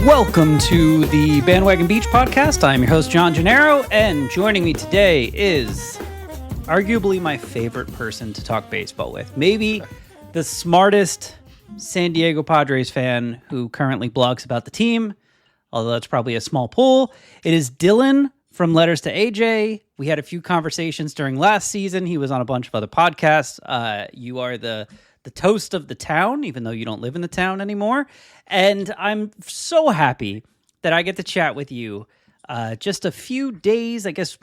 Welcome to the Bandwagon Beach podcast. I'm your host, John Gennaro, and joining me today is arguably my favorite person to talk baseball with. Maybe the smartest San Diego Padres fan who currently blogs about the team, although that's probably a small pool. It is Dylan from Letters to AJ. We had a few conversations during last season. He was on a bunch of other podcasts. You are the toast of the town, even though you don't live in the town anymore. And I'm so happy that I get to chat with you just a few days, I guess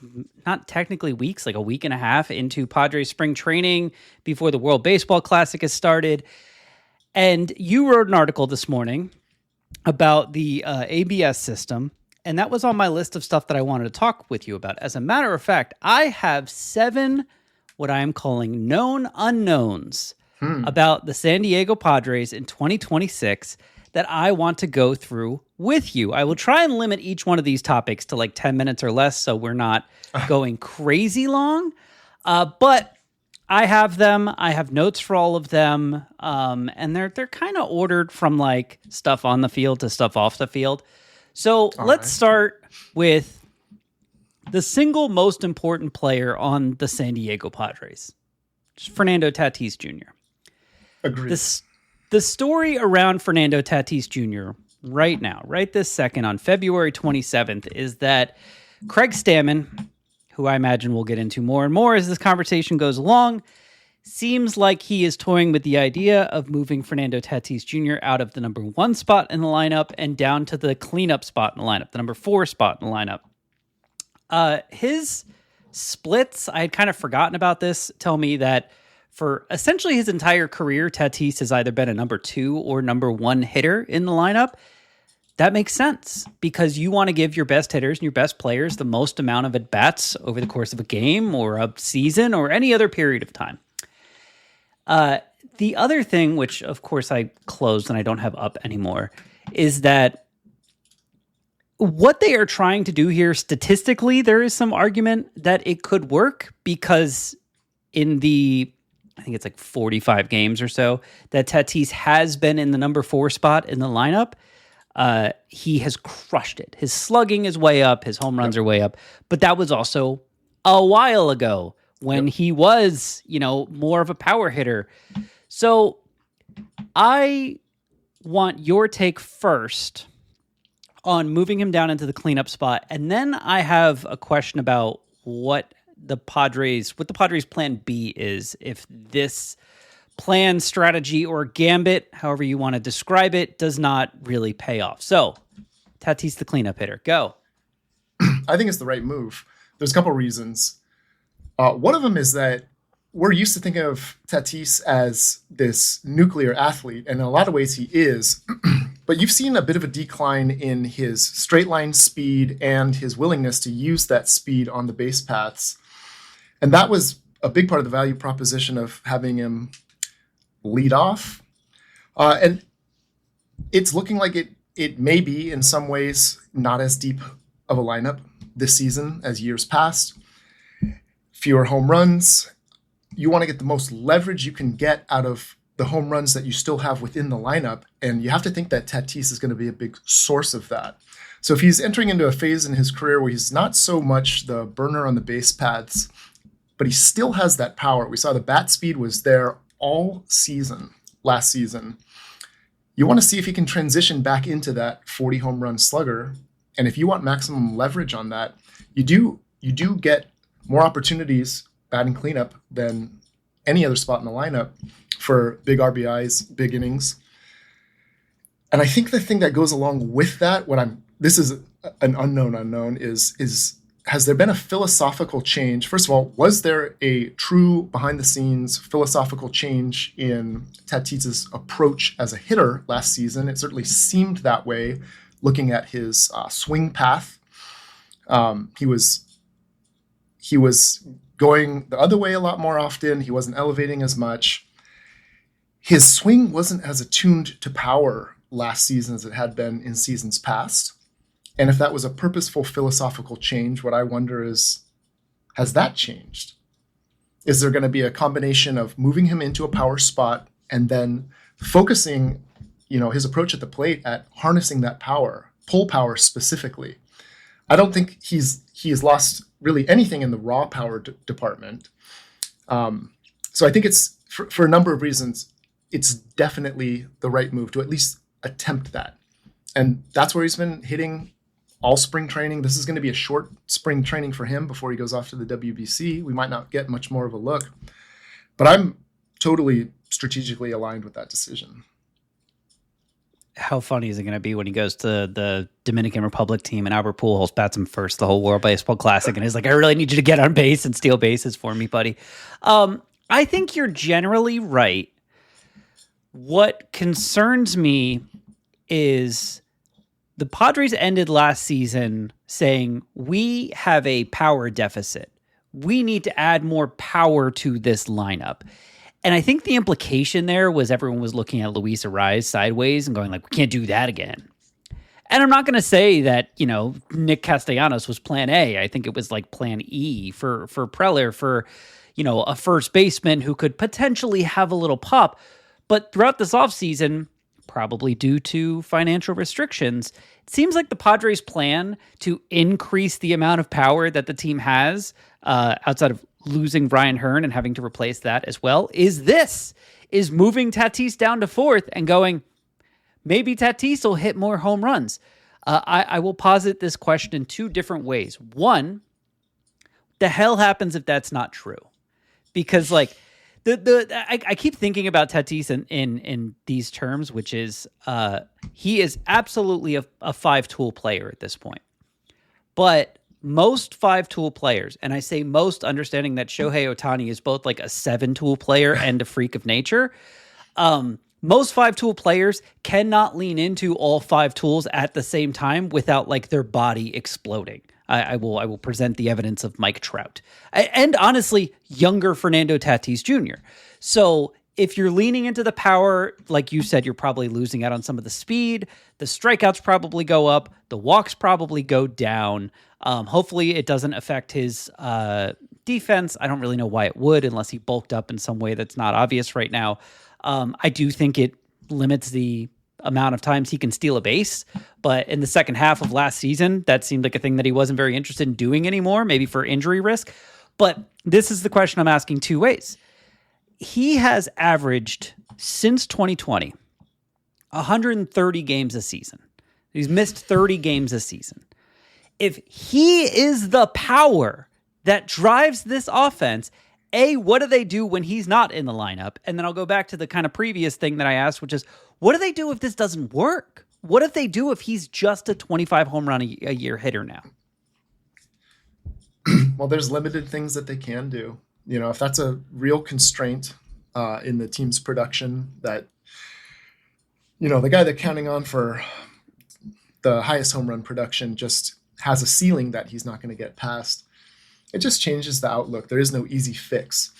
not technically weeks, like a week and a half into Padres spring training before the World Baseball Classic has started. And you wrote an article this morning about the ABS system, and that was on my list of stuff that I wanted to talk with you about. As a matter of fact, I have 7 what I am calling known unknowns about the San Diego Padres in 2026 that I want to go through with you. I will try and limit each one of these topics to like 10 minutes or less so we're not going crazy long. But I have them. I have notes for all of them. And they're kind of ordered from like stuff on the field to stuff off the field. So let's start with the single most important player on the San Diego Padres, Fernando Tatis Jr. Agreed. The story around Fernando Tatis Jr. right now, right this second on February 27th, is that Craig Stammen, who I imagine we'll get into more and more as this conversation goes along, seems like he is toying with the idea of moving Fernando Tatis Jr. out of the number 1 spot in the lineup and down to the cleanup spot in the lineup, the number 4 spot in the lineup. His splits, I had kind of forgotten about this, tell me that for essentially his entire career, Tatis has either been a number 2 or number 1 hitter in the lineup. That makes sense because you want to give your best hitters and your best players the most amount of at-bats over the course of a game or a season or any other period of time. The other thing, which of course I closed and I don't have up anymore, is that what they are trying to do here statistically, there is some argument that it could work because in the, I think it's like 45 games or so that Tatis has been in the number 4 spot in the lineup, he has crushed it. His slugging is way up. His home runs are way up. But that was also a while ago when he was, more of a power hitter. So I want your take first on moving him down into the cleanup spot. And then I have a question about what the Padres plan B is if this plan, strategy, or gambit, however you want to describe it, does not really pay off. So, Tatis the cleanup hitter, go. I think it's the right move. There's a couple reasons. One of them is that we're used to thinking of Tatis as this nuclear athlete, and in a lot of ways he is, but you've seen a bit of a decline in his straight line speed and his willingness to use that speed on the base paths. And that was a big part of the value proposition of having him lead off. And it's looking like it may be in some ways not as deep of a lineup this season as years past. Fewer home runs. You want to get the most leverage you can get out of the home runs that you still have within the lineup. And you have to think that Tatis is going to be a big source of that. So if he's entering into a phase in his career where he's not so much the burner on the base paths, but he still has that power. We saw the bat speed was there all season, last season. You want to see if he can transition back into that 40 home run slugger. And if you want maximum leverage on that, you do get more opportunities batting cleanup than any other spot in the lineup for big RBIs, big innings. And I think the thing that goes along with that, this is an unknown is has there been a philosophical change? First of all, was there a true behind-the-scenes philosophical change in Tatis's approach as a hitter last season? It certainly seemed that way, looking at his swing path. He was going the other way a lot more often. He wasn't elevating as much. His swing wasn't as attuned to power last season as it had been in seasons past. And if that was a purposeful philosophical change, what I wonder is, has that changed? Is there going to be a combination of moving him into a power spot and then focusing, his approach at the plate at harnessing that power? pull power specifically. I don't think he has lost really anything in the raw power department. So I think it's for a number of reasons, it's definitely the right move to at least attempt that. And that's where he's been hitting all spring training. This is going to be a short spring training for him before he goes off to the WBC. We might not get much more of a look, but I'm totally strategically aligned with that decision. How funny is it going to be when he goes to the Dominican Republic team and Albert Pujols bats him first the whole World Baseball Classic and is like, I really need you to get on base and steal bases for me, buddy. I think you're generally right. What concerns me is the Padres ended last season saying, we have a power deficit. We need to add more power to this lineup. And I think the implication there was everyone was looking at Luis Arraez sideways and going like, we can't do that again. And I'm not going to say that, Nick Castellanos was plan A. I think it was like plan E for Preller, for, a first baseman who could potentially have a little pop. But throughout this offseason, probably due to financial restrictions, it seems like the Padres' plan to increase the amount of power that the team has outside of losing Ryan Hearn and having to replace that as well, is moving Tatis down to fourth and going, maybe Tatis will hit more home runs. I will posit this question in two different ways. One, the hell happens if that's not true? Because I keep thinking about Tatis in these terms, which is he is absolutely a 5-tool player at this point. But most 5-tool players, and I say most understanding that Shohei Ohtani is both like a 7-tool player and a freak of nature. Most 5-tool players cannot lean into all 5 tools at the same time without like their body exploding. I will present the evidence of Mike Trout and honestly younger Fernando Tatis Jr. So if you're leaning into the power, like you said, you're probably losing out on some of the speed. The strikeouts probably go up. The walks probably go down. Hopefully it doesn't affect his defense. I don't really know why it would unless he bulked up in some way that's not obvious right now. I do think it limits the amount of times he can steal a base, but in the second half of last season, that seemed like a thing that he wasn't very interested in doing anymore, maybe for injury risk. But this is the question I'm asking two ways. He has averaged since 2020 130 games a season. He's missed 30 games a season. If he is the power that drives this offense, what do they do when he's not in the lineup? And then I'll go back to the kind of previous thing that I asked, which is, what do they do if this doesn't work? What if they do if he's just a 25 home run a year hitter now? Well, there's limited things that they can do. If that's a real constraint in the team's production, that, the guy they're counting on for the highest home run production just has a ceiling that he's not going to get past. It just changes the outlook. There is no easy fix.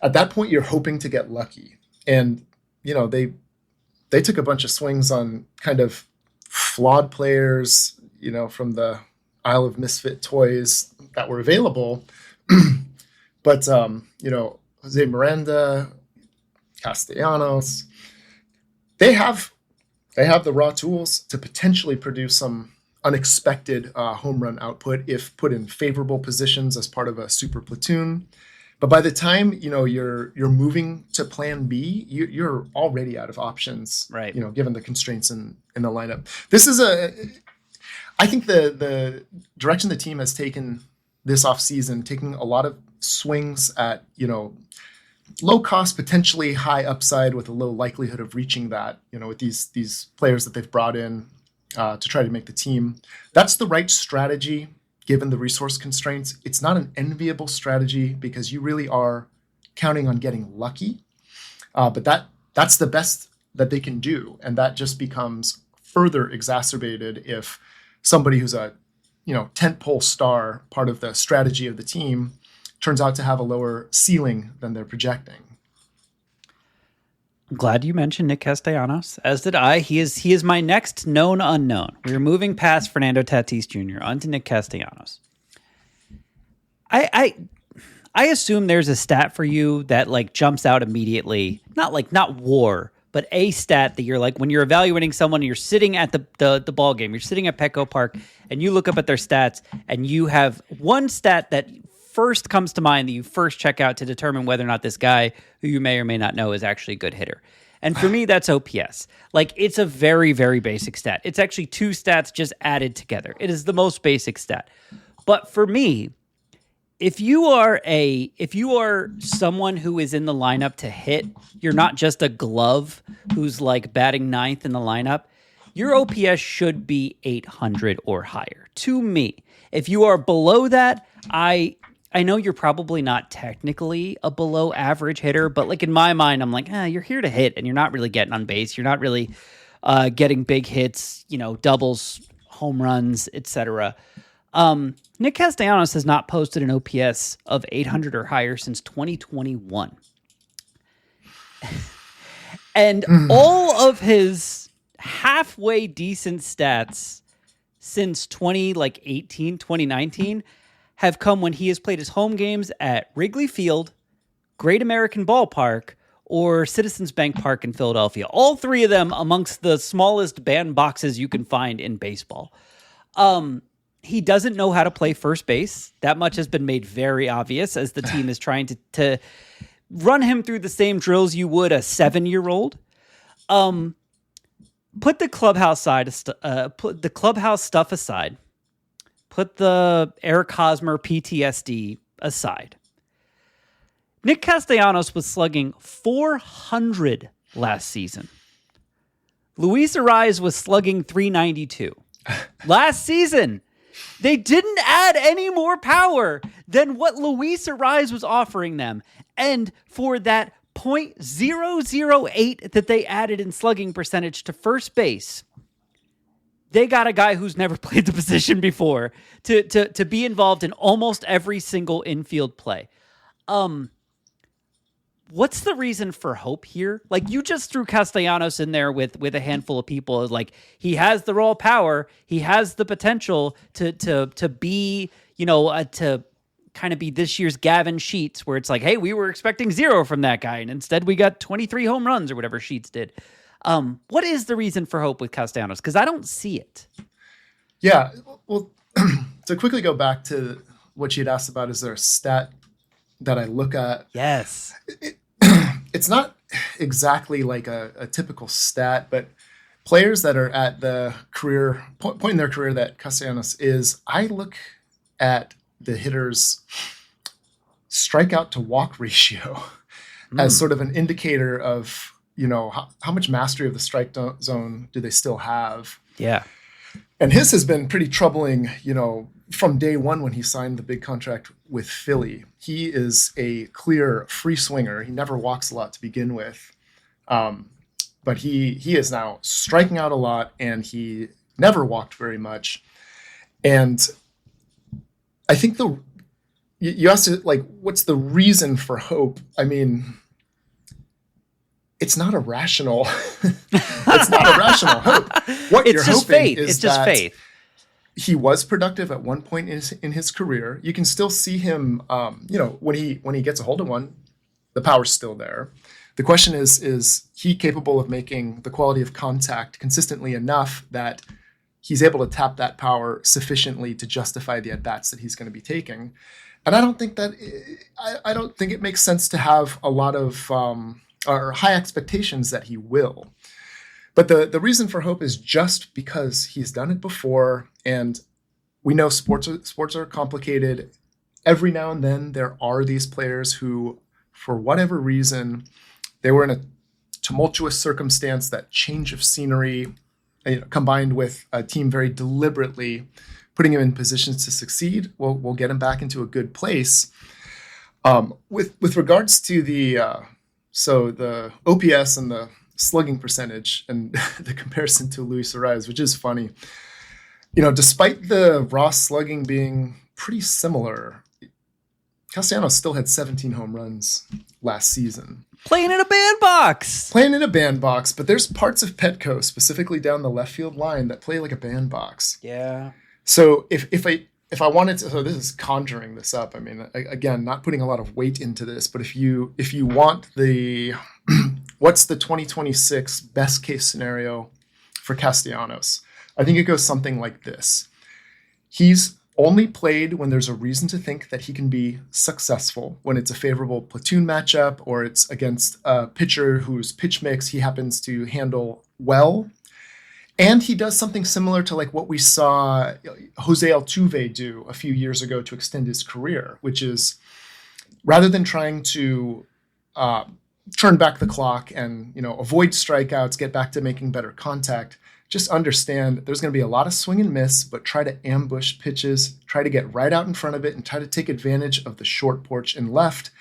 At that point, you're hoping to get lucky. And, they took a bunch of swings on kind of flawed players, from the Isle of Misfit toys that were available. But, Jose Miranda, Castellanos, they have the raw tools to potentially produce some unexpected home run output if put in favorable positions as part of a super platoon. But by the time you're moving to plan B, you're already out of options, right? Given the constraints in the lineup. This is I think the direction the team has taken this offseason, taking a lot of swings at low cost, potentially high upside with a low likelihood of reaching that. With these players that they've brought in to try to make the team. That's the right strategy given the resource constraints. It's not an enviable strategy because you really are counting on getting lucky. But that's the best that they can do. And that just becomes further exacerbated if somebody who's a tentpole star, part of the strategy of the team, turns out to have a lower ceiling than they're projecting. I'm glad you mentioned Nick Castellanos, as did I. He is my next known unknown. We are moving past Fernando Tatis Jr. onto Nick Castellanos. I assume there's a stat for you that like jumps out immediately. Not WAR, but a stat that you're like, when you're evaluating someone, you're sitting at the ball game, you're sitting at Petco Park, and you look up at their stats, and you have one stat that first comes to mind that you first check out to determine whether or not this guy, who you may or may not know, is actually a good hitter. And for me, that's OPS. Like, it's a very, very basic stat. It's actually two stats just added together. It is the most basic stat. But for me, if you are someone who is in the lineup to hit, you're not just a glove who's like batting ninth in the lineup. Your OPS should be 800 or higher. To me, if you are below that, I know you're probably not technically a below average hitter, but like in my mind, I'm like, you're here to hit, and you're not really getting on base. You're not really getting big hits, doubles, home runs, etc. Nick Castellanos has not posted an OPS of 800 or higher since 2021. And all of his halfway decent stats since 2019 have come when he has played his home games at Wrigley Field, Great American Ballpark, or Citizens Bank Park in Philadelphia. All three of them amongst the smallest bandboxes you can find in baseball. He doesn't know how to play first base. That much has been made very obvious as the team is trying to run him through the same drills you would a 7-year-old. Put the clubhouse stuff aside. Put the Eric Hosmer PTSD aside. Nick Castellanos was slugging 400 last season. Luis Ariz was slugging 392. Last season, they didn't add any more power than what Luis Ariz was offering them. And for that .008 that they added in slugging percentage to first base, they got a guy who's never played the position before to be involved in almost every single infield play. What's the reason for hope here? Like, you just threw Castellanos in there with a handful of people. Like, he has the raw power. He has the potential to be, to kind of be this year's Gavin Sheets, where it's like, hey, we were expecting 0 from that guy, and instead we got 23 home runs or whatever Sheets did. What is the reason for hope with Castellanos? Because I don't see it. Yeah, well, to quickly go back to what you had asked about, is there a stat that I look at? Yes. It's not exactly like a typical stat, but players that are at the career point in their career that Castellanos is, I look at the hitter's strikeout to walk ratio as sort of an indicator of, how much mastery of the strike zone do they still have? Yeah. And his has been pretty troubling, from day one when he signed the big contract with Philly. He is a clear free swinger. He never walks a lot to begin with. But he is now striking out a lot, and he never walked very much. And I think you asked it, like, what's the reason for hope? I mean, it's not a rational hope. What it's you're just hoping faith. is it's just that faith. He was productive at one point in his career. You can still see him, when he gets a hold of one, the power's still there. The question is he capable of making the quality of contact consistently enough that he's able to tap that power sufficiently to justify the at-bats that he's going to be taking? And I don't think it makes sense to have a lot of or high expectations that he will. But the reason for hope is just because he's done it before, and we know sports are complicated. Every now and then there are these players who, for whatever reason, they were in a tumultuous circumstance, that change of scenery, combined with a team very deliberately putting him in positions to succeed, will get him back into a good place. With regards to the OPS and the slugging percentage and the comparison to Luis Ariz, which is funny, despite the raw slugging being pretty similar, Castellanos still had 17 home runs last season. Playing in a bandbox, but there's parts of Petco, specifically down the left field line, that play like a bandbox. Yeah. So if I wanted to, so this is conjuring this up. I mean, again, not putting a lot of weight into this, but if you want the what's the 2026 best case scenario for Castellanos? I think it goes something like this. He's only played when there's a reason to think that he can be successful, when it's a favorable platoon matchup or it's against a pitcher whose pitch mix he happens to handle well. And he does something similar to like what we saw Jose Altuve do a few years ago to extend his career, which is rather than trying to turn back the clock and avoid strikeouts, get back to making better contact, just understand there's going to be a lot of swing and miss, but try to ambush pitches, try to get right out in front of it and try to take advantage of the short porch and left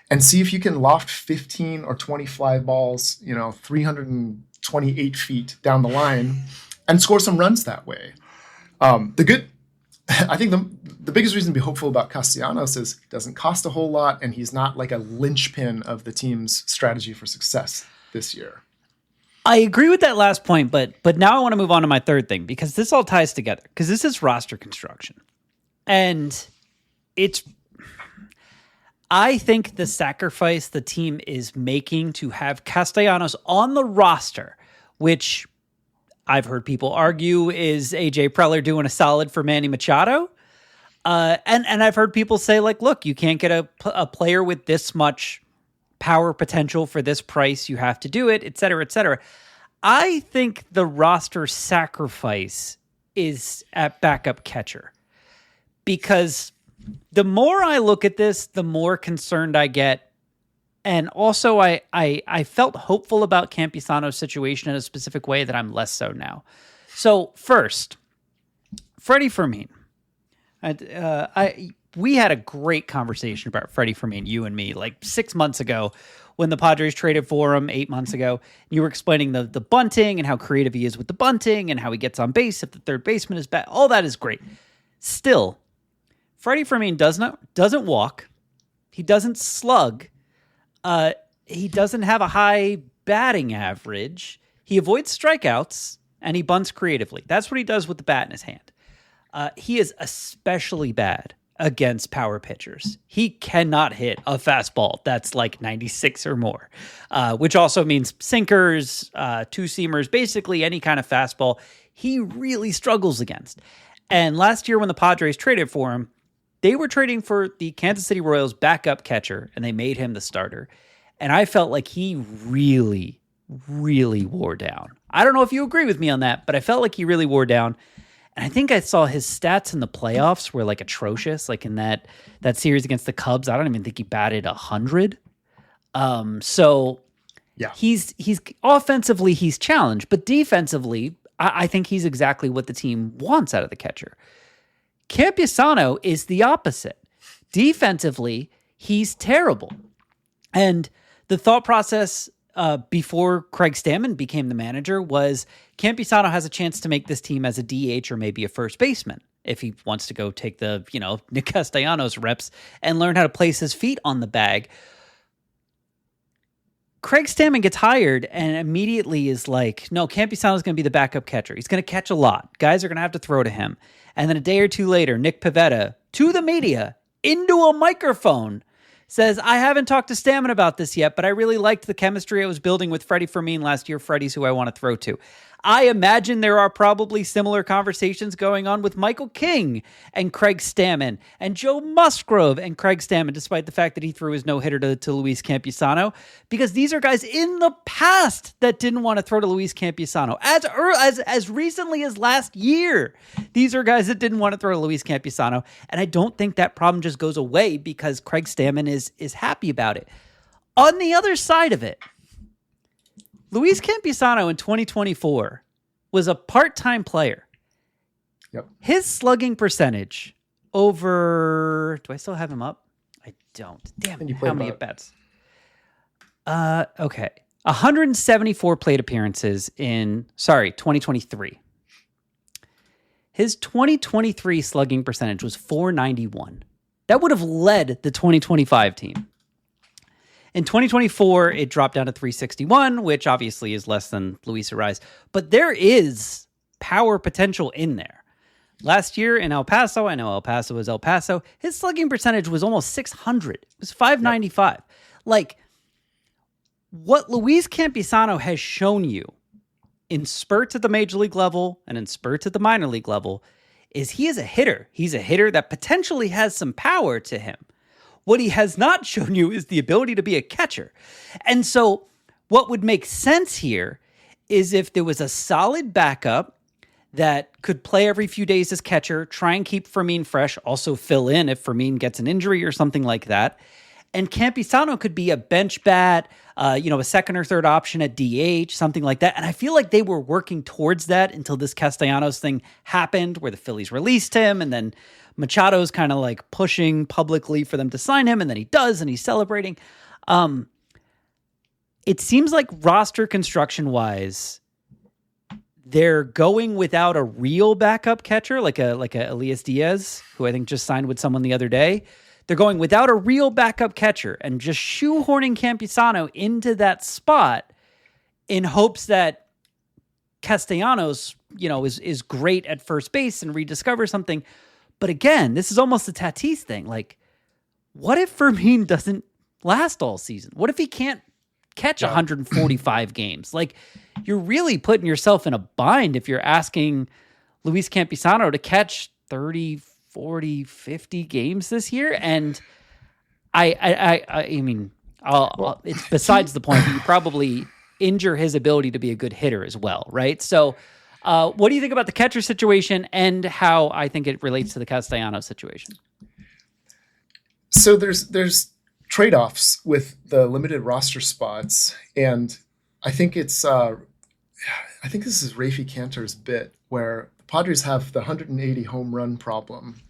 and see if you can loft 15 or 20 fly balls, 328 feet down the line and score some runs that way. I think the biggest reason to be hopeful about Castellanos is he doesn't cost a whole lot and he's not like a linchpin of the team's strategy for success this year. I agree with that last point, but now I want to move on to my third thing because this all ties together because this is roster construction. And I think the sacrifice the team is making to have Castellanos on the roster, which I've heard people argue is AJ Preller doing a solid for Manny Machado. And I've heard people say like, look, you can't get a player with this much power potential for this price, you have to do it, et cetera, et cetera. I think the roster sacrifice is at backup catcher because the more I look at this, the more concerned I get. And also I felt hopeful about Campusano's situation in a specific way that I'm less so now. So first, Freddie Fermin. We had a great conversation about Freddie Fermin, you and me, like 6 months ago when the Padres traded for him 8 months ago. You were explaining the bunting and how creative he is with the bunting and how he gets on base if the third baseman is bad. All that is great. Still, Freddie Fermin doesn't walk. He doesn't slug. He doesn't have a high batting average. He avoids strikeouts and he bunts creatively. That's what he does with the bat in his hand. He is especially bad against power pitchers. He cannot hit a fastball that's like 96 or more, which also means sinkers, two-seamers, basically any kind of fastball he really struggles against. And last year when the Padres traded for him, they were trading for the Kansas City Royals backup catcher, and they made him the starter. And I felt like he really, really wore down. I don't know if you agree with me on that, but I felt like he really wore down. And I think I saw his stats in the playoffs were like atrocious. Like in that series against the Cubs, I don't even think he batted 100. So yeah, he's offensively he's challenged, but defensively, I think he's exactly what the team wants out of the catcher. Campusano is the opposite. Defensively, he's terrible. And the thought process before Craig Stammen became the manager was Campusano has a chance to make this team as a DH or maybe a first baseman if he wants to go take the, Nick Castellanos reps and learn how to place his feet on the bag. Craig Stammen gets hired and immediately is like, no, Campusano is going to be the backup catcher. He's going to catch a lot. Guys are going to have to throw to him. And then a day or two later, Nick Pivetta, to the media, into a microphone, says, I haven't talked to Stammen about this yet, but I really liked the chemistry I was building with Freddie Fermin last year. Freddie's who I want to throw to. I imagine there are probably similar conversations going on with Michael King and Craig Stammen and Joe Musgrove and Craig Stammen, despite the fact that he threw his no-hitter to Luis Campusano, because these are guys in the past that didn't want to throw to Luis Campusano. As recently as last year, these are guys that didn't want to throw to Luis Campusano, and I don't think that problem just goes away because Craig Stammen is happy about it. On the other side of it, Luis Campusano in 2024 was a part-time player. Yep. His slugging percentage over... Do I still have him up? I don't. Damn it. How many at-bats? Okay. 174 plate appearances in, 2023. His 2023 slugging percentage was .491. That would have led the 2025 team. In 2024, it dropped down to .361, which obviously is less than Luis Ariz. But there is power potential in there. Last year in El Paso, I know El Paso is El Paso, his slugging percentage was almost .600. It was .595. Yep. Like, what Luis Campusano has shown you in spurts at the major league level and in spurts at the minor league level is he is a hitter. He's a hitter that potentially has some power to him. What he has not shown you is the ability to be a catcher. And so what would make sense here is if there was a solid backup that could play every few days as catcher, try and keep Fermin fresh, also fill in if Fermin gets an injury or something like that. And Campusano could be a bench bat, a second or third option at DH, something like that. And I feel like they were working towards that until this Castellanos thing happened where the Phillies released him and then Machado's kind of like pushing publicly for them to sign him, and then he does, and he's celebrating. It seems like roster construction-wise, they're going without a real backup catcher, like a Elias Diaz, who I think just signed with someone the other day. They're going without a real backup catcher and just shoehorning Campusano into that spot in hopes that Castellanos, is great at first base and rediscovers something. But again, this is almost a Tatis thing. Like, what if Fermin doesn't last all season? What if he can't catch 145 games? Like, you're really putting yourself in a bind if you're asking Luis Campusano to catch 30, 40, 50 games this year. And I mean, it's besides the point that you probably injure his ability to be a good hitter as well, right? So what do you think about the catcher situation and how I think it relates to the Castellanos situation? So there's trade-offs with the limited roster spots, and I think this is Rafi Cantor's bit where the Padres have the 180 home run problem.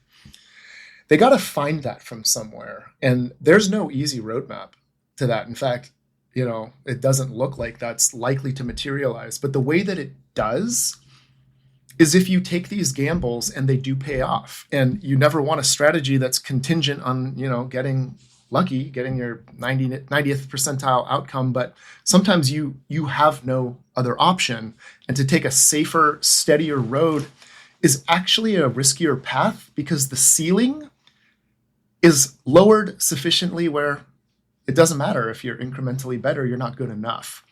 They got to find that from somewhere, and there's no easy roadmap to that. In fact, it doesn't look like that's likely to materialize. But the way that it does is if you take these gambles and they do pay off, and you never want a strategy that's contingent on, getting lucky, getting your 90th percentile outcome. But sometimes you have no other option. And to take a safer, steadier road is actually a riskier path because the ceiling is lowered sufficiently where it doesn't matter if you're incrementally better, you're not good enough.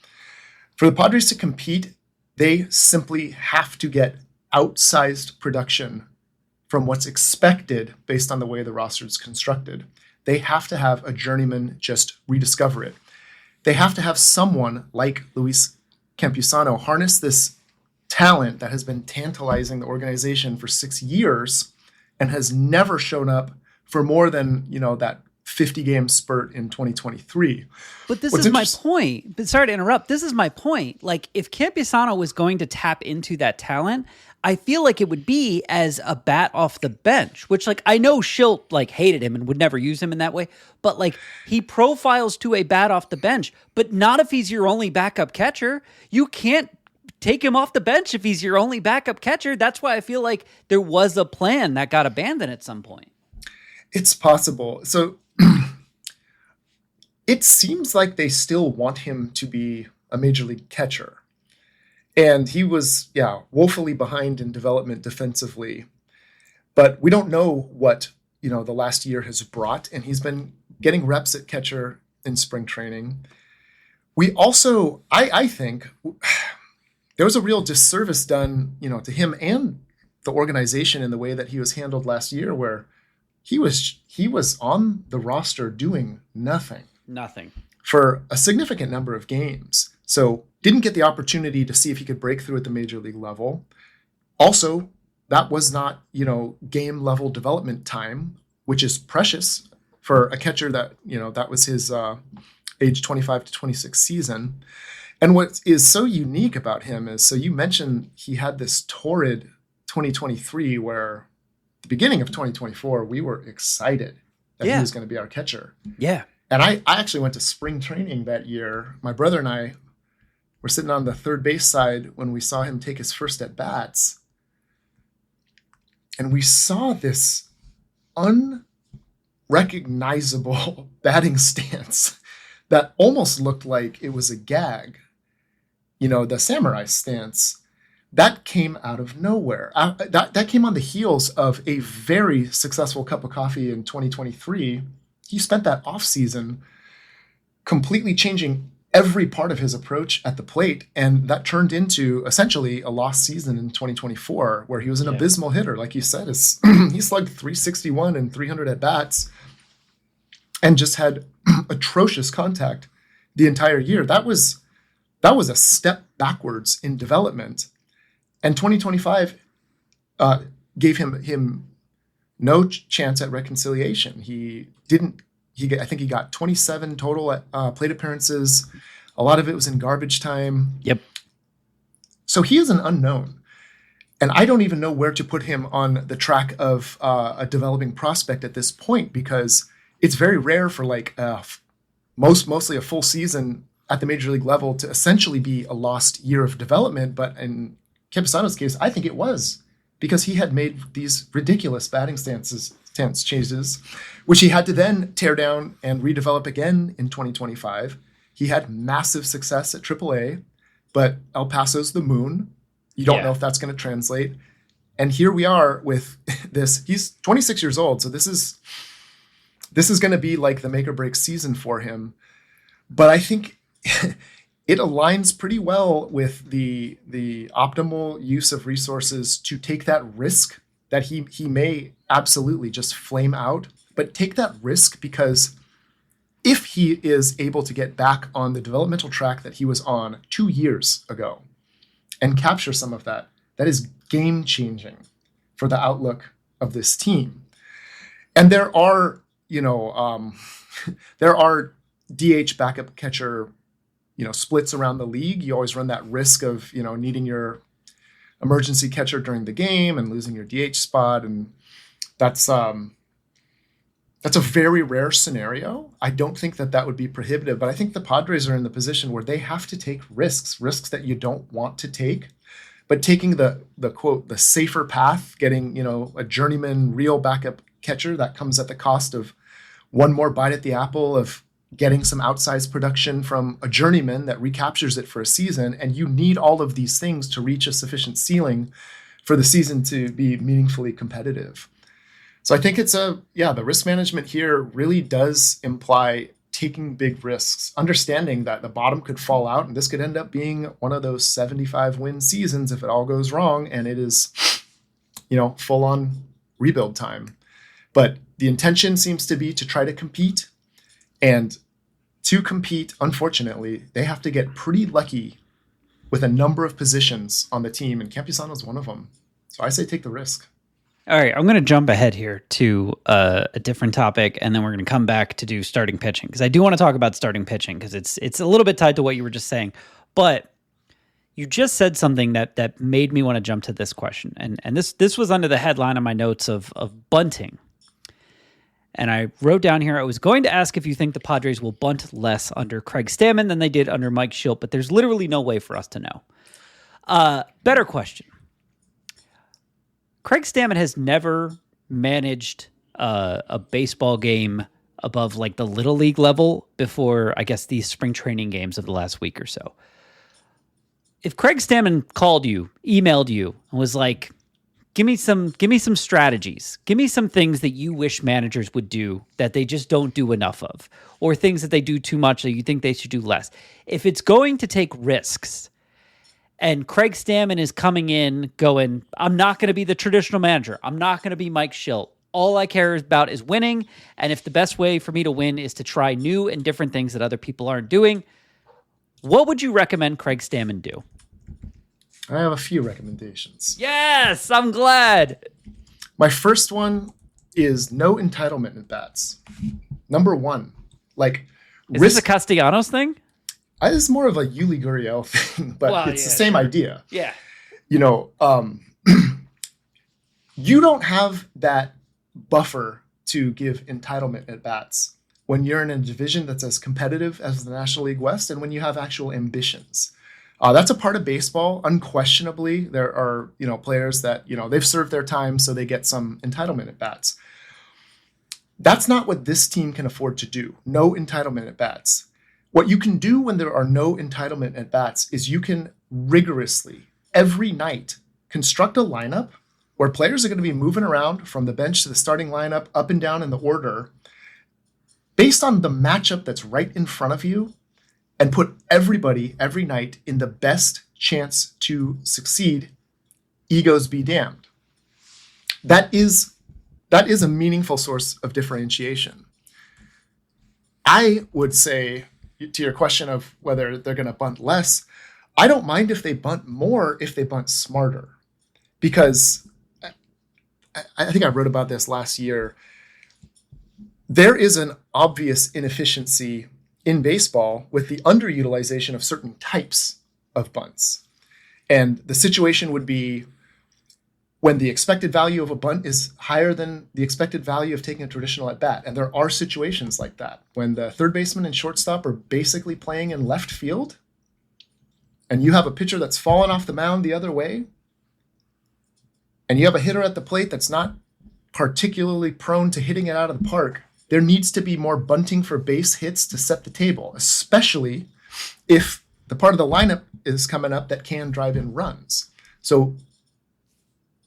For the Padres to compete, they simply have to get outsized production from what's expected based on the way the roster is constructed. They have to have a journeyman just rediscover it. They have to have someone like Luis Campusano harness this talent that has been tantalizing the organization for 6 years and has never shown up for more than, that 50-game spurt in 2023. But this is my point. But sorry to interrupt. This is my point. Like, if Campusano was going to tap into that talent, I feel like it would be as a bat off the bench, which, like, I know Schilt, hated him and would never use him in that way, but, he profiles to a bat off the bench, but not if he's your only backup catcher. You can't take him off the bench if he's your only backup catcher. That's why I feel like there was a plan that got abandoned at some point. It's possible. So it seems like they still want him to be a major league catcher. And he was, woefully behind in development defensively. But we don't know what, the last year has brought. And he's been getting reps at catcher in spring training. We also, I think, there was a real disservice done, to him and the organization in the way that he was handled last year, where he was on the roster doing nothing for a significant number of games. So didn't get the opportunity to see if he could break through at the major league level. Also, that was not, game level development time, which is precious for a catcher that, that was his age 25 to 26 season. And what is so unique about him is, so you mentioned he had this torrid 2023 where the beginning of 2024, we were excited that he was going to be our catcher. Yeah. And I actually went to spring training that year. My brother and I were sitting on the third base side when we saw him take his first at bats. And we saw this unrecognizable batting stance that almost looked like it was a gag. The samurai stance. That came out of nowhere. That came on the heels of a very successful cup of coffee in 2023. He spent that offseason completely changing every part of his approach at the plate. And that turned into essentially a lost season in 2024, where he was an abysmal hitter. Like you said, he slugged 361 and 300 at bats and just had atrocious contact the entire year. That was a step backwards in development. And 2025 gave him no chance at reconciliation. I think he got 27 total plate appearances. A lot of it was in garbage time. Yep. So he is an unknown. And I don't even know where to put him on the track of a developing prospect at this point, because it's very rare for like mostly a full season at the major league level to essentially be a lost year of development. But in Campusano's case, I think it was, because he had made these ridiculous batting stance changes, which he had to then tear down and redevelop again in 2025. He had massive success at AAA, but El Paso's the moon. You don't know if that's going to translate. And here we are with this. He's 26 years old, so this is going to be like the make or break season for him. But I think it aligns pretty well with the optimal use of resources to take that risk that he may absolutely just flame out, but take that risk, because if he is able to get back on the developmental track that he was on 2 years ago and capture some of that, that is game changing for the outlook of this team. And there are, there are DH backup catcher, splits around the league. You always run that risk of, needing your emergency catcher during the game and losing your DH spot. And that's a very rare scenario. I don't think that would be prohibitive, but I think the Padres are in the position where they have to take risks that you don't want to take, but taking the quote, the safer path, getting, a journeyman real backup catcher that comes at the cost of one more bite at the apple of getting some outsized production from a journeyman that recaptures it for a season. And you need all of these things to reach a sufficient ceiling for the season to be meaningfully competitive. So I think the risk management here really does imply taking big risks, understanding that the bottom could fall out and this could end up being one of those 75 win seasons if it all goes wrong and it is, full on rebuild time. But the intention seems to be to try to compete. And to compete, unfortunately, they have to get pretty lucky with a number of positions on the team, and Campusano is one of them. So I say take the risk. All right, I'm going to jump ahead here to a different topic, and then we're going to come back to do starting pitching, because I do want to talk about starting pitching, because it's a little bit tied to what you were just saying. But you just said something that made me want to jump to this question, and this was under the headline on my notes of bunting. And I wrote down here, I was going to ask if you think the Padres will bunt less under Craig Stammen than they did under Mike Schilt, but there's literally no way for us to know. Better question. Craig Stammen has never managed a baseball game above like the Little League level before, I guess, these spring training games of the last week or so. If Craig Stammen called you, emailed you, and was like, Give me some strategies. Give me some things that you wish managers would do that they just don't do enough of, or things that they do too much that you think they should do less. If it's going to take risks, and Craig Stammen is coming in going, I'm not going to be the traditional manager. I'm not going to be Mike Schilt. All I care about is winning, and if the best way for me to win is to try new and different things that other people aren't doing, what would you recommend Craig Stammen do? I have a few recommendations. Yes, I'm glad. My first one is no entitlement at bats. Number one, is this a Castellanos thing? It's more of a Yuli Gurriel thing, but it's the same idea. Yeah. You don't have that buffer to give entitlement at bats when you're in a division that's as competitive as the National League West and when you have actual ambitions. That's a part of baseball. Unquestionably, there are, players that, they've served their time, so they get some entitlement at bats. That's not what this team can afford to do. No entitlement at bats. What you can do when there are no entitlement at bats is you can rigorously, every night, construct a lineup where players are going to be moving around from the bench to the starting lineup, up and down in the order, based on the matchup that's right in front of you, and put everybody every night in the best chance to succeed, egos be damned. That is a meaningful source of differentiation. I would say, to your question of whether they're going to bunt less, I don't mind if they bunt more if they bunt smarter. Because I think I wrote about this last year. There is an obvious inefficiency in baseball with the underutilization of certain types of bunts. And the situation would be when the expected value of a bunt is higher than the expected value of taking a traditional at bat. And there are situations like that when the third baseman and shortstop are basically playing in left field and you have a pitcher that's fallen off the mound the other way, and you have a hitter at the plate that's not particularly prone to hitting it out of the park, there needs to be more bunting for base hits to set the table, especially if the part of the lineup is coming up that can drive in runs. So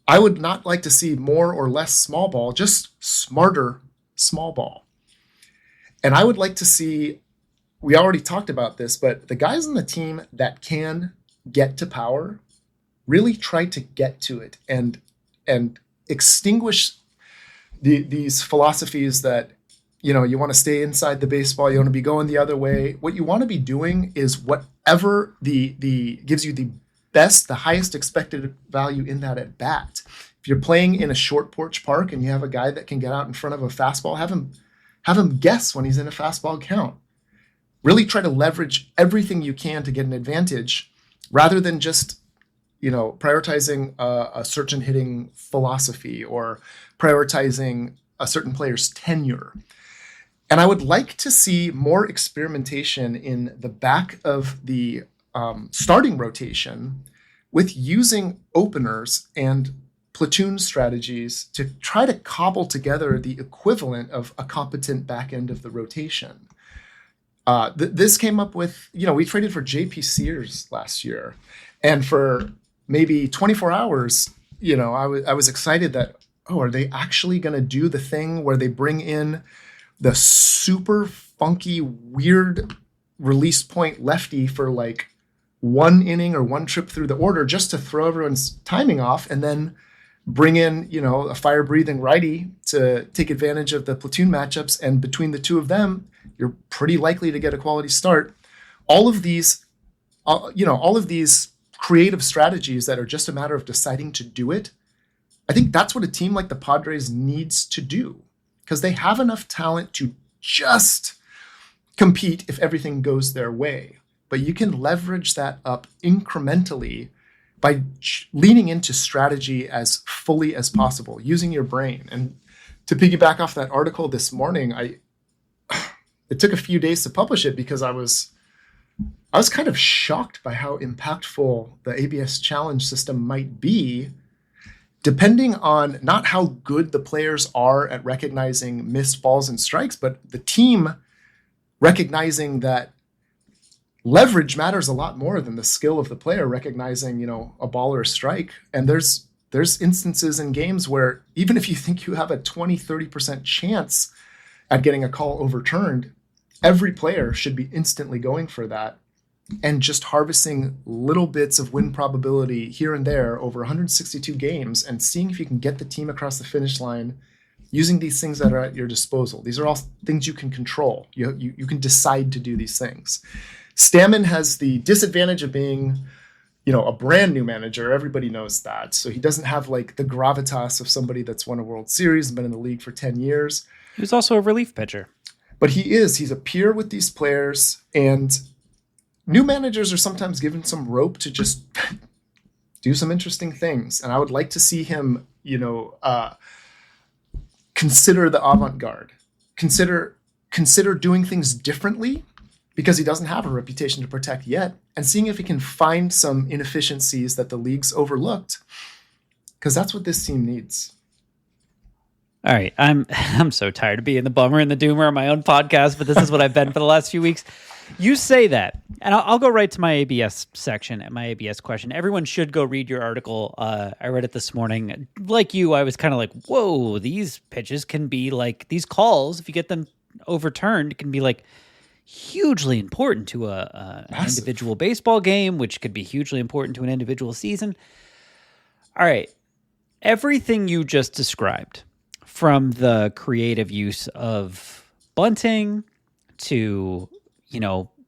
I would not like to see more or less small ball, just smarter small ball. And I would like to see, we already talked about this, but the guys on the team that can get to power really try to get to it and extinguish these philosophies that, you want to stay inside the baseball, you want to be going the other way. What you want to be doing is whatever the gives you the best, the highest expected value in that at bat. If you're playing in a short porch park and you have a guy that can get out in front of a fastball, have him guess when he's in a fastball count. Really try to leverage everything you can to get an advantage rather than just prioritizing a certain hitting philosophy or prioritizing a certain player's tenure. And I would like to see more experimentation in the back of the starting rotation with using openers and platoon strategies to try to cobble together the equivalent of a competent back end of the rotation. This came up with, we traded for J.P. Sears last year. And for maybe 24 hours, I was excited that, are they actually going to do the thing where they bring in the super funky, weird release point lefty for like one inning or one trip through the order just to throw everyone's timing off and then bring in, a fire-breathing righty to take advantage of the platoon matchups. And between the two of them, you're pretty likely to get a quality start. All of these creative strategies that are just a matter of deciding to do it, I think that's what a team like the Padres needs to do, because they have enough talent to just compete if everything goes their way. But you can leverage that up incrementally by leaning into strategy as fully as possible, using your brain. And to piggyback off that article this morning, it took a few days to publish it because I was kind of shocked by how impactful the ABS challenge system might be, depending on not how good the players are at recognizing missed balls and strikes, but the team recognizing that leverage matters a lot more than the skill of the player recognizing, a ball or a strike. And there's instances in games where even if you think you have a 20-30% chance at getting a call overturned, every player should be instantly going for that and just harvesting little bits of win probability here and there over 162 games and seeing if you can get the team across the finish line using these things that are at your disposal. These are all things you can control. You can decide to do these things. Stammen has the disadvantage of being, a brand new manager. Everybody knows that. So he doesn't have like the gravitas of somebody that's won a World Series and been in the league for 10 years. He was also a relief pitcher. But he's a peer with these players, and new managers are sometimes given some rope to just do some interesting things. And I would like to see him, consider the avant-garde, consider doing things differently because he doesn't have a reputation to protect yet, and seeing if he can find some inefficiencies that the league's overlooked, because that's what this team needs. All right, I'm so tired of being the bummer and the doomer on my own podcast, but this is what I've been for the last few weeks. You say that, and I'll go right to my ABS section and my ABS question. Everyone should go read your article. I read it this morning. Like you, I was kind of like, whoa, these pitches can be like, these calls, if you get them overturned, can be like, hugely important to an individual baseball game, which could be hugely important to an individual season. All right. Everything you just described, from the creative use of bunting to,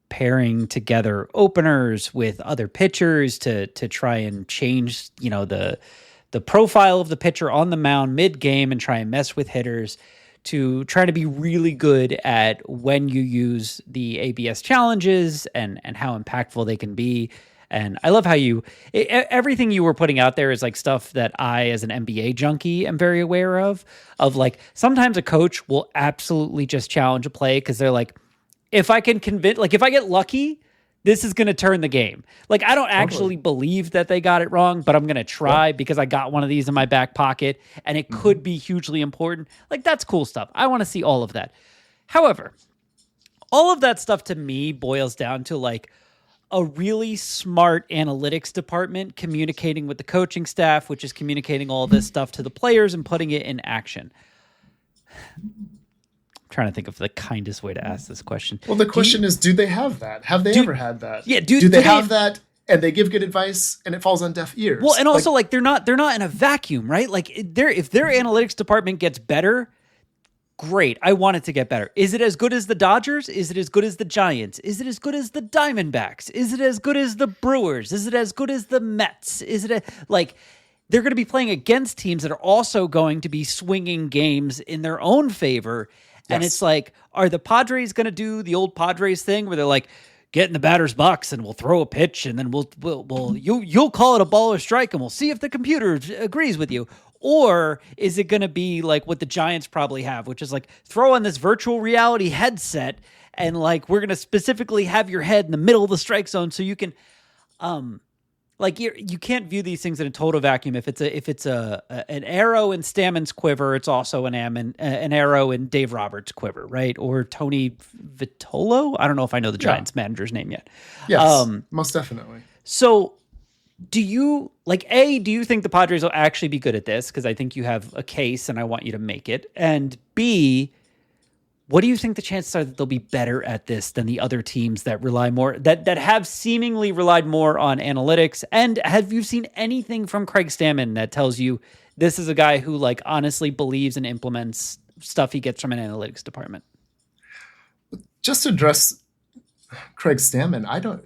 pairing together openers with other pitchers to try and change, the profile of the pitcher on the mound mid-game and try and mess with hitters, to try to be really good at when you use the ABS challenges and how impactful they can be. And I love how everything you were putting out there is like stuff that I, as an NBA junkie, am very aware of like, sometimes a coach will absolutely just challenge a play because they're like, if I can convince, like if I get lucky, this is going to turn the game. Like, I don't actually believe that they got it wrong, but I'm going to try because I got one of these in my back pocket and it could be hugely important. Like, that's cool stuff. I want to see all of that. However, all of that stuff to me boils down to like a really smart analytics department communicating with the coaching staff, which is communicating all this stuff to the players and putting it in action. Trying to think of the kindest way to ask this question. Well, the question is, do they have that? Have they ever had that? Yeah. Do they have that and they give good advice and it falls on deaf ears? Well, and also like they're not in a vacuum, right? Like if their analytics department gets better, great. I want it to get better. Is it as good as the Dodgers? Is it as good as the Giants? Is it as good as the Diamondbacks? Is it as good as the Brewers? Is it as good as the Mets? Is it they're going to be playing against teams that are also going to be swinging games in their own favor. And it's like, are the Padres going to do the old Padres thing where they're like, get in the batter's box and we'll throw a pitch and then you'll call it a ball or strike and we'll see if the computer agrees with you? Or is it going to be like what the Giants probably have, which is like, throw on this virtual reality headset and like, we're going to specifically have your head in the middle of the strike zone so you can, like you can't view these things in a total vacuum. If it's an arrow in Stammen's quiver, it's also an arrow in Dave Roberts' quiver, right? Or Tony Vitolo. I don't know if I know the Giants manager's name yet. Yes, most definitely. So do you think the Padres will actually be good at this? Because I think you have a case and I want you to make it. And B, what do you think the chances are that they'll be better at this than the other teams that rely more, that have seemingly relied more on analytics? And have you seen anything from Craig Stammen that tells you this is a guy who like honestly believes and implements stuff he gets from an analytics department? Just to address Craig Stammen, I don't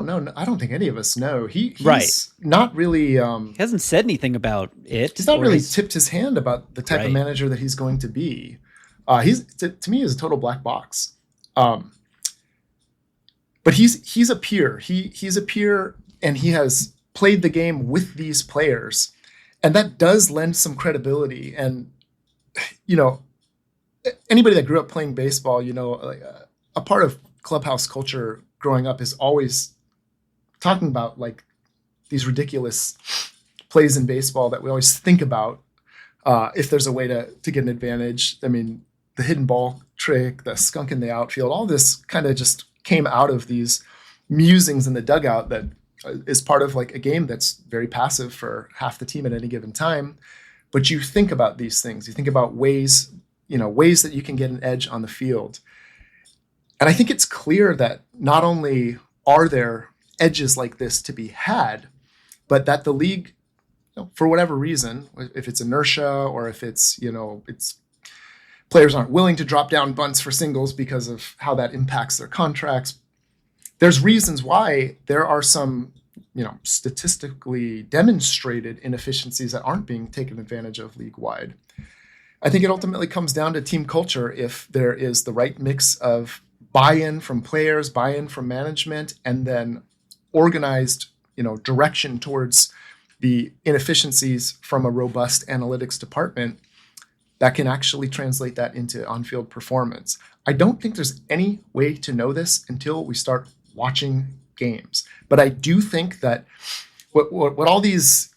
know. I don't think any of us know. He's not really. He hasn't said anything about it. He's not really tipped his hand about the type of manager that he's going to be. He's to me is a total black box. But he's a peer. He's a peer, and he has played the game with these players, and that does lend some credibility. And anybody that grew up playing baseball, a part of clubhouse culture growing up is always talking about like these ridiculous plays in baseball that we always think about. If there's a way to get an advantage, I mean, the hidden ball trick, the skunk in the outfield, all this kind of just came out of these musings in the dugout that is part of like a game that's very passive for half the team at any given time. But you think about these things. You think about ways that you can get an edge on the field. And I think it's clear that not only are there edges like this to be had, but that the league, for whatever reason, if it's inertia or if it's players aren't willing to drop down bunts for singles because of how that impacts their contracts, there's reasons why there are some, statistically demonstrated inefficiencies that aren't being taken advantage of league-wide. I think it ultimately comes down to team culture. If there is the right mix of buy-in from players, buy-in from management, and then organized, direction towards the inefficiencies from a robust analytics department, that can actually translate that into on-field performance. I don't think there's any way to know this until we start watching games. But I do think that what all these,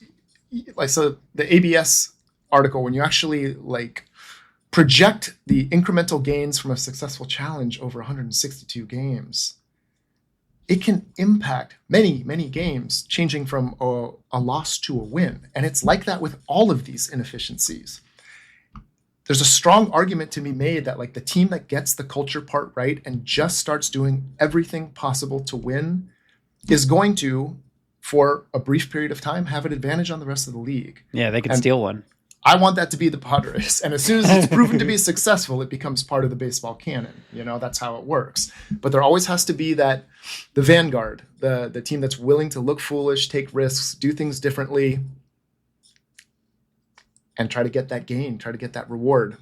so the ABS article, when you actually project the incremental gains from a successful challenge over 162 games, it can impact many, many games, changing from a loss to a win. And it's like that with all of these inefficiencies. there's a strong argument to be made that like the team that gets the culture part right and just starts doing everything possible to win is going to, for a brief period of time, have an advantage on the rest of the league. Yeah, they could steal one. I want that to be the Padres. And as soon as it's proven to be successful, it becomes part of the baseball canon. That's how it works. But there always has to be the vanguard, the team that's willing to look foolish, take risks, do things differently, and try to get that gain, try to get that reward.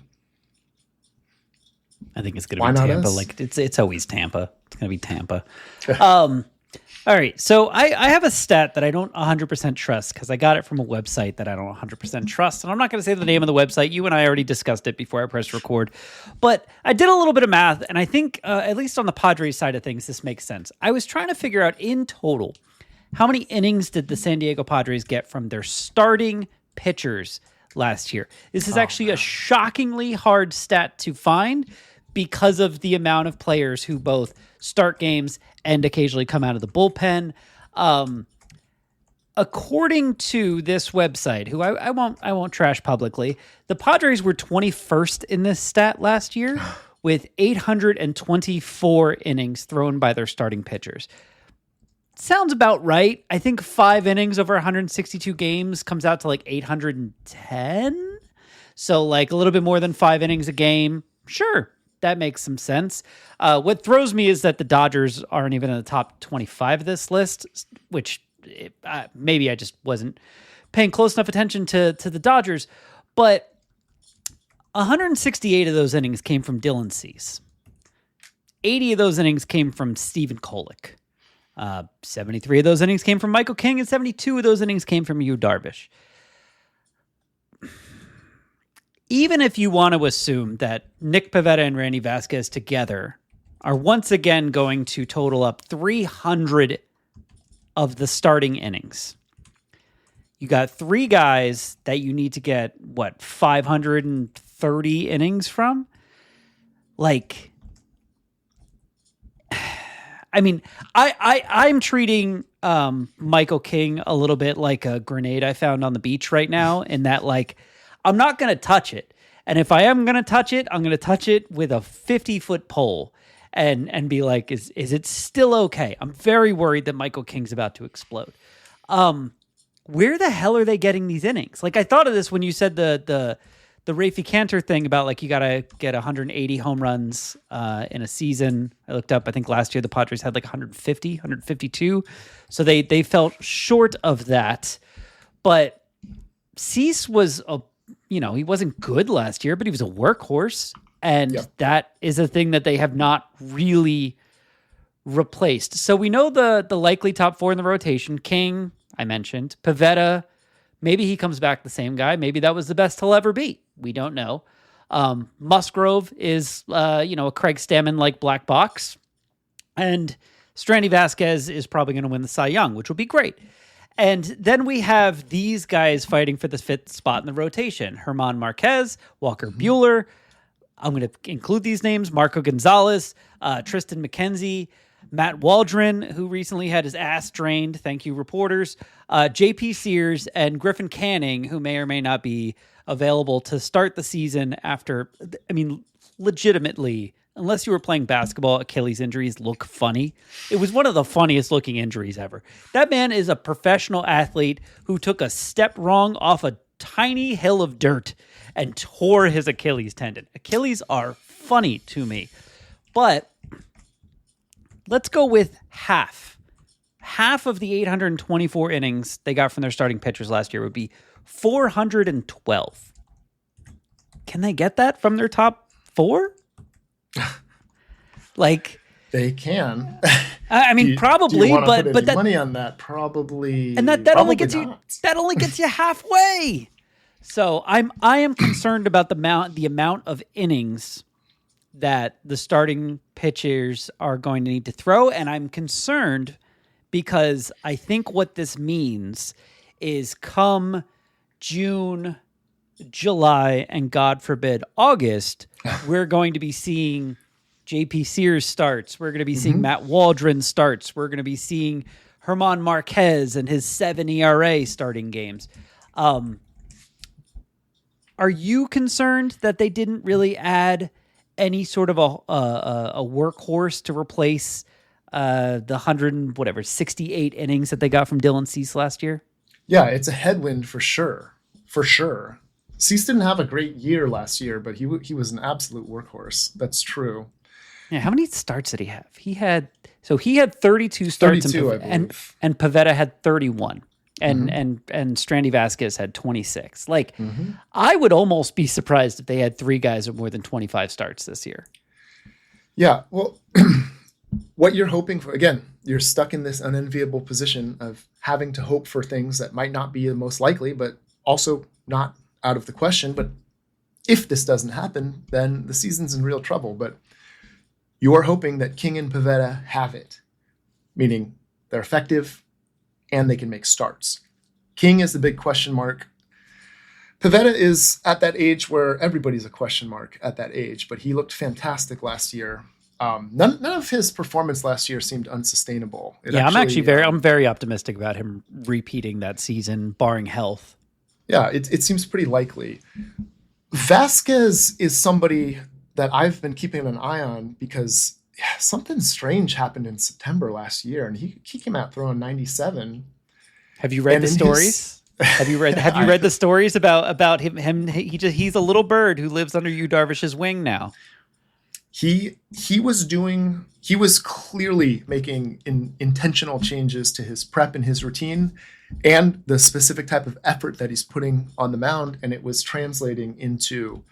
I think it's going to be Tampa. Us? Like it's always Tampa. It's going to be Tampa. All right. So I have a stat that I don't 100% trust because I got it from a website that I don't 100% trust. And I'm not going to say the name of the website. You and I already discussed it before I pressed record. But I did a little bit of math, and I think, at least on the Padres side of things, this makes sense. I was trying to figure out in total, how many innings did the San Diego Padres get from their starting pitchers last year? This is actually a shockingly hard stat to find because of the amount of players who both start games and occasionally come out of the bullpen. According to this website, who I won't trash publicly, the Padres were 21st in this stat last year with 824 innings thrown by their starting pitchers. Sounds about right. I think 5 innings over 162 games comes out to like 810. So like a little bit more than 5 innings a game. Sure, that makes some sense. What throws me is that the Dodgers aren't even in the top 25 of this list, which maybe I just wasn't paying close enough attention to the Dodgers. But 168 of those innings came from Dylan Cease. 80 of those innings came from Stephen Kolek. 73 of those innings came from Michael King, and 72 of those innings came from Yu Darvish. Even if you want to assume that Nick Pivetta and Randy Vasquez together are once again going to total up 300 of the starting innings, you got 3 guys that you need to get, 530 innings from? Like, I mean, I'm treating Michael King a little bit like a grenade I found on the beach right now, in that, like, I'm not going to touch it. And if I am going to touch it, I'm going to touch it with a 50-foot pole and be like, is it still okay? I'm very worried that Michael King's about to explode. Where the hell are they getting these innings? Like, I thought of this when you said the Rafi Cantor thing about, like, you got to get 180 home runs in a season. I looked up, I think last year the Padres had like 150, 152. So they fell short of that. But Cease was he wasn't good last year, but he was a workhorse. And that is a thing that they have not really replaced. So we know the likely top 4 in the rotation. King, I mentioned. Pivetta, maybe he comes back the same guy. Maybe that was the best he'll ever be. We don't know. Musgrove is, a Craig Stammen-like black box. And Strandy Vasquez is probably going to win the Cy Young, which will be great. And then we have these guys fighting for the 5th spot in the rotation. Herman Marquez, Walker Buehler. I'm going to include these names. Marco Gonzalez, Tristan McKenzie, Matt Waldron, who recently had his ass drained. Thank you, reporters. J.P. Sears and Griffin Canning, who may or may not be available to start the season after, legitimately, unless you were playing basketball, Achilles injuries look funny. It was one of the funniest looking injuries ever. That man is a professional athlete who took a step wrong off a tiny hill of dirt and tore his Achilles tendon. Achilles are funny to me. But let's go with half. Half of the 824 innings they got from their starting pitchers last year would be 412. Can they get that from their top 4? Like, they can. I mean, probably, but that money on that, probably, and that probably only gets you halfway. So I am concerned about the amount of innings that the starting pitchers are going to need to throw, and I'm concerned because I think what this means is come June, July, and God forbid August, we're going to be seeing J.P. Sears starts. We're going to be seeing Matt Waldron starts. We're going to be seeing Herman Marquez and his 7 ERA starting games. Are you concerned that they didn't really add any sort of a workhorse to replace the 68 innings that they got from Dylan Cease last year? Yeah, it's a headwind for sure. For sure. Cease didn't have a great year last year, but he was an absolute workhorse. That's true. Yeah, how many starts did he have? He had 32 starts, 32, and Pivetta had 31, and Strandy Vasquez had 26. Like, I would almost be surprised if they had three guys with more than 25 starts this year. Yeah, well, what you're hoping for, again, you're stuck in this unenviable position of having to hope for things that might not be the most likely, but also not out of the question. But if this doesn't happen, then the season's in real trouble. But you're hoping that King and Pivetta have it, meaning they're effective and they can make starts. King is the big question mark. Pivetta is at that age where everybody's a question mark at that age, but he looked fantastic last year. None of his performance last year seemed unsustainable. I'm very optimistic about him repeating that season, barring health. Yeah, it seems pretty likely. Vasquez is somebody that I've been keeping an eye on because something strange happened in September last year, and he came out throwing 97. Have you read the stories? Have you read the stories about him? He's a little bird who lives under Yu Darvish's wing now. He was clearly making intentional changes to his prep and his routine and the specific type of effort that he's putting on the mound, and it was translating into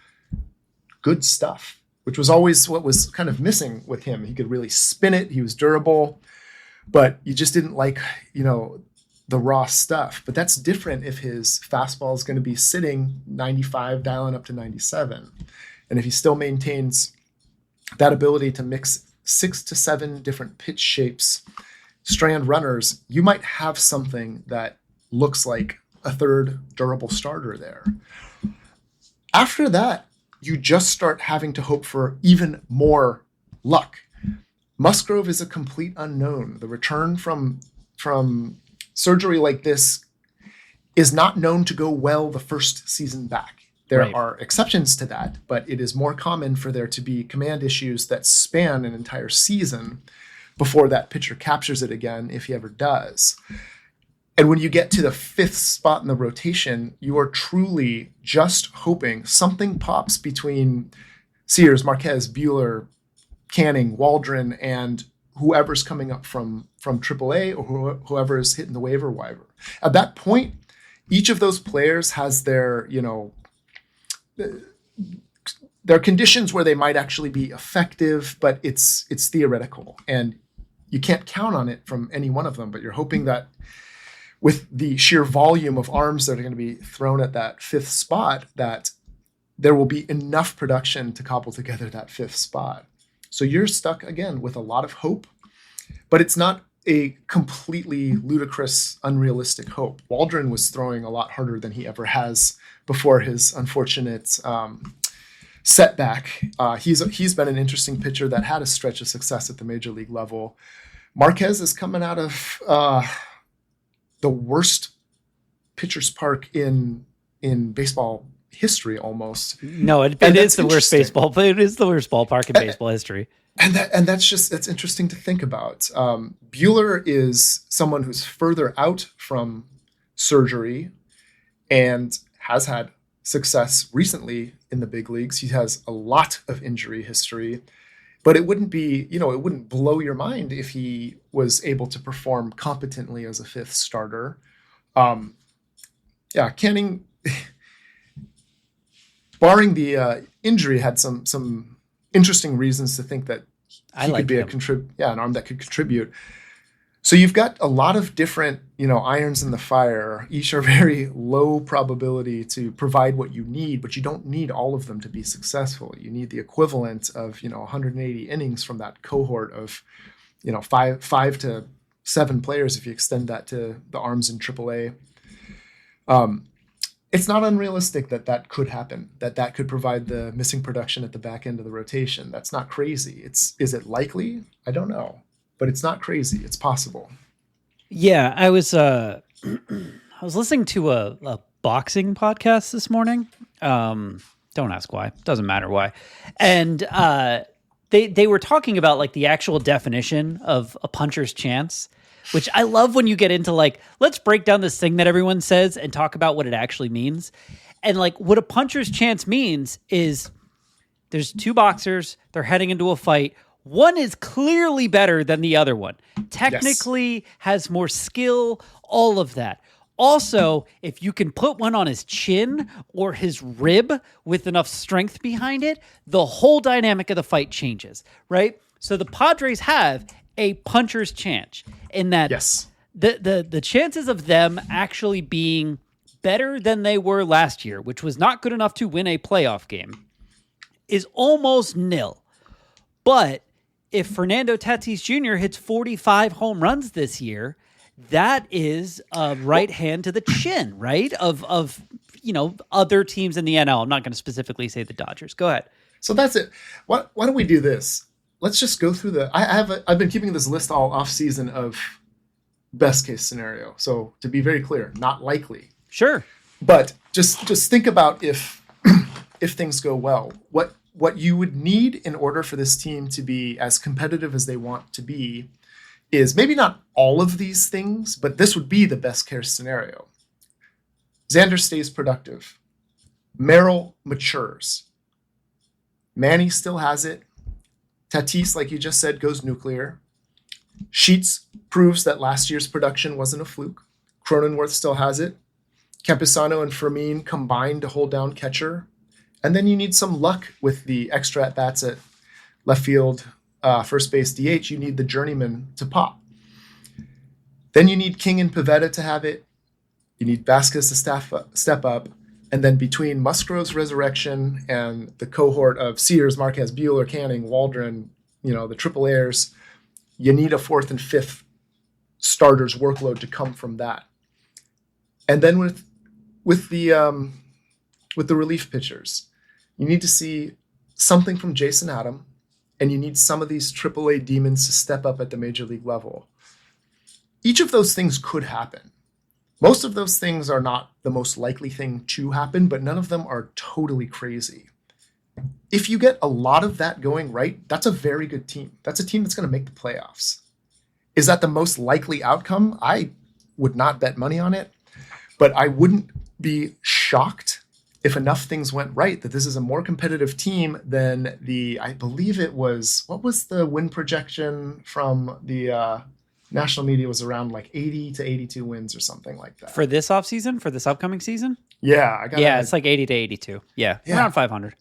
good stuff, which was always what was kind of missing with him. He could really spin it. He was durable, but you just didn't like, the raw stuff. But that's different if his fastball is going to be sitting 95, dialing up to 97. And if he still maintains that ability to mix 6 to 7 different pitch shapes, strand runners, you might have something that looks like a third durable starter there. After that, you just start having to hope for even more luck. Musgrove is a complete unknown. The return from surgery like this is not known to go well the first season back. There are exceptions to that, but it is more common for there to be command issues that span an entire season before that pitcher captures it again, if he ever does. And when you get to the 5th spot in the rotation, you are truly just hoping something pops between Sears, Marquez, Buehler, Canning, Waldron, and whoever's coming up from AAA or whoever is hitting the waiver wire. At that point, each of those players has their conditions where they might actually be effective, but it's theoretical. And you can't count on it from any one of them, but you're hoping that with the sheer volume of arms that are going to be thrown at that 5th spot, that there will be enough production to cobble together that 5th spot. So you're stuck again with a lot of hope, but it's not a completely ludicrous, unrealistic hope. Waldron was throwing a lot harder than he ever has before his unfortunate setback. He's been an interesting pitcher that had a stretch of success at the major league level. Marquez is coming out of the worst pitcher's park in baseball history, almost. No, it is the worst baseball. It is the worst ballpark in baseball history. And that's interesting to think about. Buehler is someone who's further out from surgery and has had success recently in the big leagues. He has a lot of injury history, but it wouldn't blow your mind if he was able to perform competently as a 5th starter. Canning, barring the injury, had some interesting reasons to think that he could be an arm that could contribute. So you've got a lot of different, irons in the fire. Each are very low probability to provide what you need, but you don't need all of them to be successful. You need the equivalent of, 180 innings from that cohort of, 5 to 7 players if you extend that to the arms in AAA. It's not unrealistic that could happen, that could provide the missing production at the back end of the rotation. That's not crazy. Is it likely? I don't know, but it's not crazy. It's possible. Yeah, I was listening to a boxing podcast this morning. Don't ask why. Doesn't matter why. And they were talking about like the actual definition of a puncher's chance, which I love when you get into like, let's break down this thing that everyone says and talk about what it actually means. And like what a puncher's chance means is there's two boxers, they're heading into a fight. One is clearly better than the other one. Technically has more skill, all of that. Also, if you can put one on his chin or his rib with enough strength behind it, the whole dynamic of the fight changes, right? So the Padres have a puncher's chance in that the chances of them actually being better than they were last year, which was not good enough to win a playoff game, is almost nil. But if Fernando Tatis Jr. hits 45 home runs this year, that is a right hand to the chin, right? Of other teams in the NL. I'm not going to specifically say the Dodgers. Go ahead. So that's it. Why don't we do this? Let's just go through I've been keeping this list all off season of best case scenario. So to be very clear, not likely. Sure. But just think about if things go well, what you would need in order for this team to be as competitive as they want to be is maybe not all of these things, but this would be the best case scenario. Xander stays productive. Merrill matures. Manny still has it. Tatis, like you just said, goes nuclear. Sheets proves that last year's production wasn't a fluke. Cronenworth still has it. Campusano and Fermin combined to hold down catcher. And then you need some luck with the extra at-bats at left field, first base, DH. You need the journeyman to pop. Then you need King and Pivetta to have it. You need Vasquez to step up. And then between Musgrove's resurrection and the cohort of Sears, Marquez, Buehler, Canning, Waldron, the triple A's, you need a fourth and fifth starter's workload to come from that. And then with the relief pitchers, you need to see something from Jason Adam, and you need some of these AAA demons to step up at the major league level. Each of those things could happen. Most of those things are not the most likely thing to happen, but none of them are totally crazy. If you get a lot of that going right, that's a very good team. That's a team that's going to make the playoffs. Is that the most likely outcome? I would not bet money on it, but I wouldn't be shocked if enough things went right that this is a more competitive team than I believe it was, what was the win projection from the national media, was around like 80 to 82 wins or something like that. For this offseason, for this upcoming season? Yeah. It's like 80 to 82. Yeah, around 500.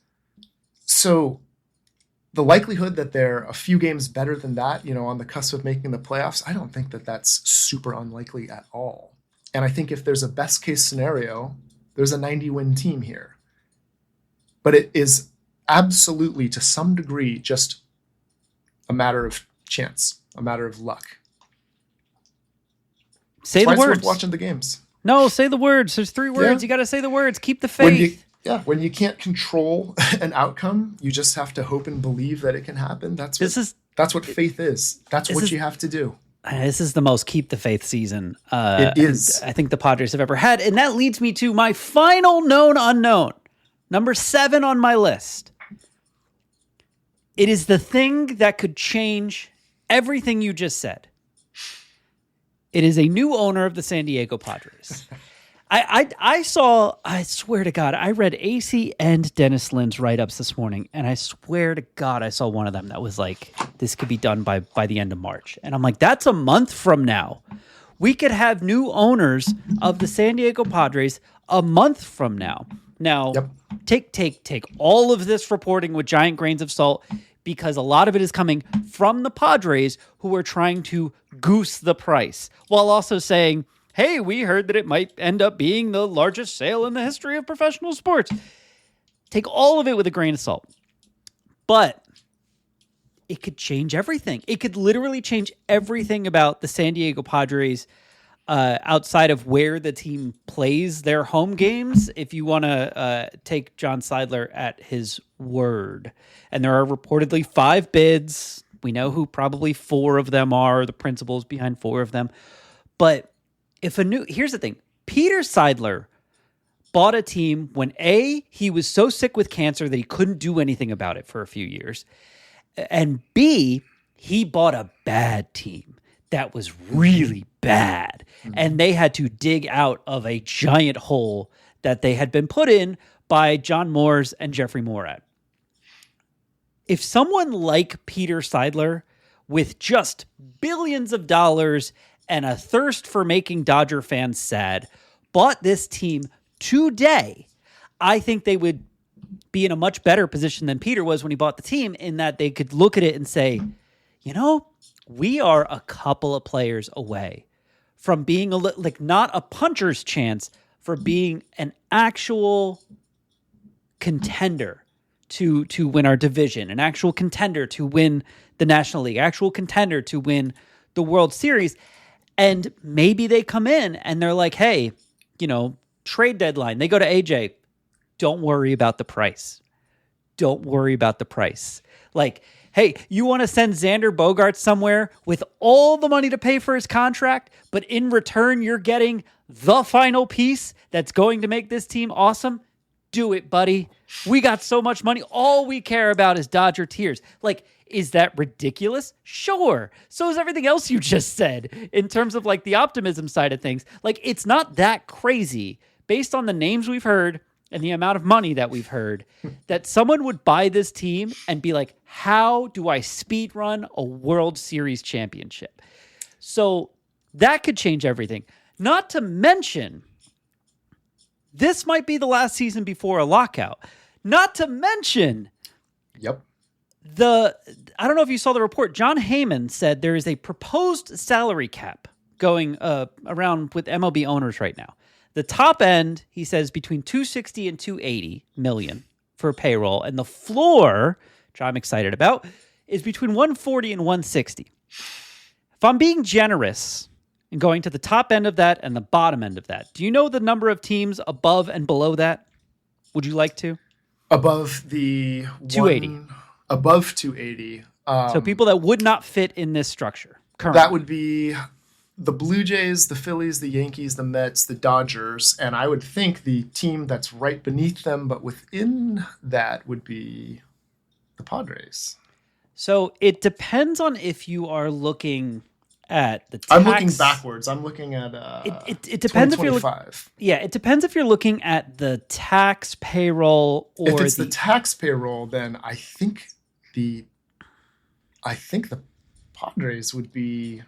So the likelihood that they're a few games better than that, on the cusp of making the playoffs, I don't think that that's super unlikely at all. And I think if there's a best case scenario, there's a 90-win team here. But it is absolutely, to some degree, just a matter of chance, a matter of luck. Say the words. It's worth watching the games. No, say the words. There's 3 words. You got to say the words. Keep the faith. When you can't control an outcome, you just have to hope and believe that it can happen. That's what faith is. That's what you have to do. This is the most keep the faith season it is. I think the Padres have ever had. And that leads me to my final known unknown. Number 7 on my list. It is the thing that could change everything you just said. It is a new owner of the San Diego Padres. I swear to God, I read AC and Dennis Lin's write-ups this morning, and I swear to God I saw one of them that was like, this could be done by the end of March. And I'm like, that's a month from now. We could have new owners of the San Diego Padres a month from now. Now, take all of this reporting with giant grains of salt, because a lot of it is coming from the Padres, who are trying to goose the price while also saying, hey, we heard that it might end up being the largest sale in the history of professional sports. Take all of it with a grain of salt. But it could change everything. It could literally change everything about the San Diego Padres outside of where the team plays their home games, if you want to take John Seidler at his word. And there are reportedly 5 bids. We know who probably 4 of them are, the principals behind 4 of them. But here's the thing. Peter Seidler bought a team when he was so sick with cancer that he couldn't do anything about it for a few years. And B, he bought a bad team that was really bad. And they had to dig out of a giant hole that they had been put in by John Moores and Jeffrey Morad. If someone like Peter Seidler, with just billions of dollars and a thirst for making Dodger fans sad, bought this team today, I think they would be in a much better position than Peter was when he bought the team, in that they could look at it and say, we are a couple of players away from being not a puncher's chance, for being an actual contender to win our division, an actual contender to win the National League, actual contender to win the World Series. And maybe they come in and they're like, hey, trade deadline. They go to AJ. Don't worry about the price. Don't worry about the price. Like, hey, you want to send Xander Bogaerts somewhere with all the money to pay for his contract, but in return, you're getting the final piece that's going to make this team awesome? Do it, buddy. We got so much money. All we care about is Dodger tears. Like, is that ridiculous? Sure. So is everything else you just said in terms of the optimism side of things. Like, it's not that crazy based on the names we've heard and the amount of money that we've heard that someone would buy this team and be like, how do I speed run a World Series championship? So that could change everything. Not to mention, this might be the last season before a lockout. Not to mention, Yep. I don't know if you saw the report. John Heyman said there is a proposed salary cap going around with MLB owners right now. The top end, he says, between 260 and 280 million for payroll, and the floor, which I'm excited about, is between 140 and 160. If I'm being generous and going to the top end of that and the bottom end of that, do you know the number of teams above and below that? Would you like to? Above the 280. Above 280. So people that would not fit in this structure currently. That would be the Blue Jays, the Phillies, the Yankees, the Mets, the Dodgers, and I would think the team that's right beneath them, but within that, would be the Padres. So it depends on if you are looking at the tax. I'm looking backwards. I'm looking at it depends if you're it depends if you're looking at the tax payroll or if it's the tax payroll, then I think the Padres would be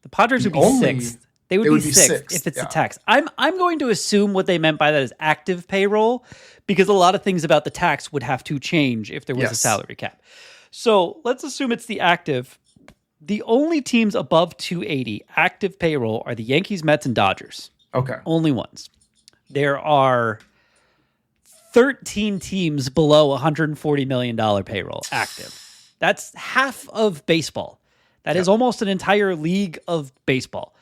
sixth. They would be sixth if it's the tax. I'm going to assume what they meant by that is active payroll, because a lot of things about the tax would have to change if there was a salary cap. So let's assume it's the active. The only teams above 280 active payroll are the Yankees, Mets, and Dodgers. Okay. Only ones. There are 13 teams below $140 million payroll active. That's half of baseball. That is almost an entire league of baseball.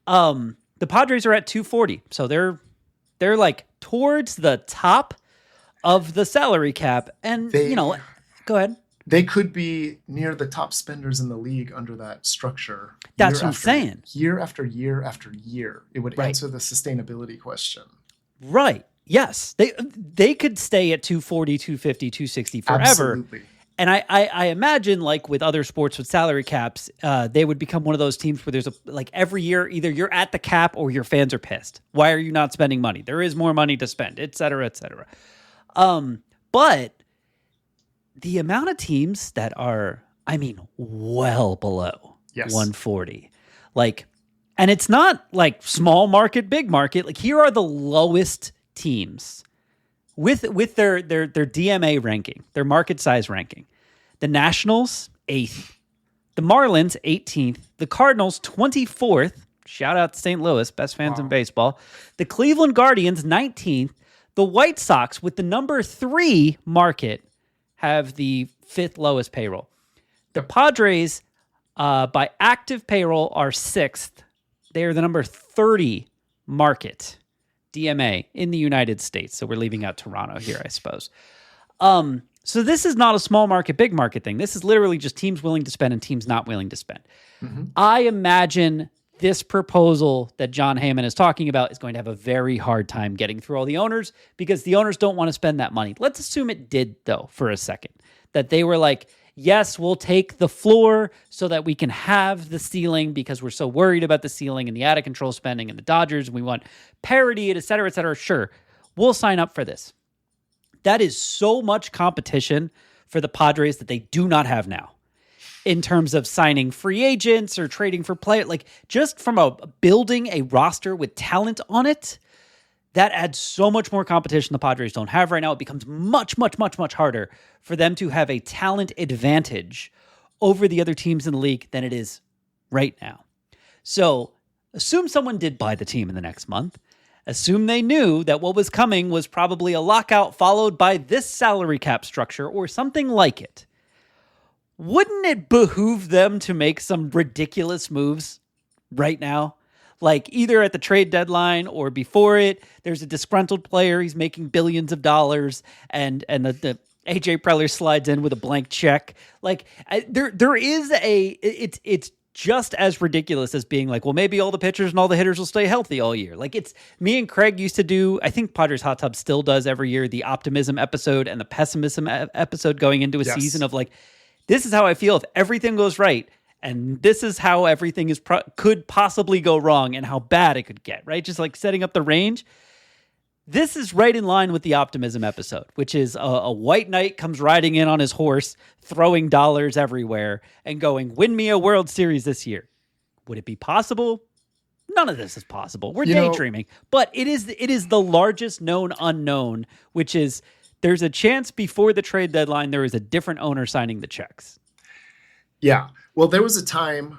The Padres are at 240. So they're like towards the top of the salary cap. And, go ahead. They could be near the top spenders in the league under that structure. That's what I'm saying. Year after year after year. It would answer the sustainability question. Right. Yes. They could stay at 240, 250, 260 forever. Absolutely. And I imagine, like with other sports with salary caps, they would become one of those teams where there's every year, either you're at the cap or your fans are pissed. Why are you not spending money? There is more money to spend, et cetera, et cetera. But the amount of teams that are, well below 140, and it's not like small market, big market. Like, here are the lowest teams with their DMA ranking, their market size ranking. The Nationals, 8th. The Marlins, 18th. The Cardinals, 24th. Shout out to St. Louis, best fans in baseball. The Cleveland Guardians, 19th. The White Sox, with the number 3 market, have the 5th lowest payroll. The Padres, by active payroll, are 6th. They are the number 30 market DMA in the United States. So we're leaving out Toronto here, I suppose. So this is not a small market, big market thing. This is literally just teams willing to spend and teams not willing to spend. Mm-hmm. I imagine this proposal that John Heyman is talking about is going to have a very hard time getting through all the owners because the owners don't want to spend that money. Let's assume it did, though, for a second, that they were like, yes, we'll take the floor so that we can have the ceiling because we're so worried about the ceiling and the out of control spending and the Dodgers and we want parity, et cetera, et cetera. Sure, we'll sign up for this. That is so much competition for the Padres that they do not have now in terms of signing free agents or trading for players. Like just from building a roster with talent on it, that adds so much more competition the Padres don't have right now. It becomes much, much, much, much harder for them to have a talent advantage over the other teams in the league than it is right now. So assume someone did buy the team in the next month. Assume they knew that what was coming was probably a lockout followed by this salary cap structure or something like it. Wouldn't it behoove them to make some ridiculous moves right now? Like either at the trade deadline or before it, there's a disgruntled player. He's making billions of dollars and the AJ Preller slides in with a blank check. Like there is it's just as ridiculous as being like, well, maybe all the pitchers and all the hitters will stay healthy all year. Like it's me and Craig used to do, I think Padres Hot Tub still does every year, the optimism episode and the pessimism episode going into a season of like, this is how I feel if everything goes right. And this is how everything could possibly go wrong and how bad it could get, right? Just like setting up the range. This is right in line with the optimism episode, which is a white knight comes riding in on his horse, throwing dollars everywhere and going, win me a World Series this year. Would it be possible? None of this is possible. We're daydreaming. But it is the largest known unknown, which is there's a chance before the trade deadline there is a different owner signing the checks. Yeah. Well, there was a time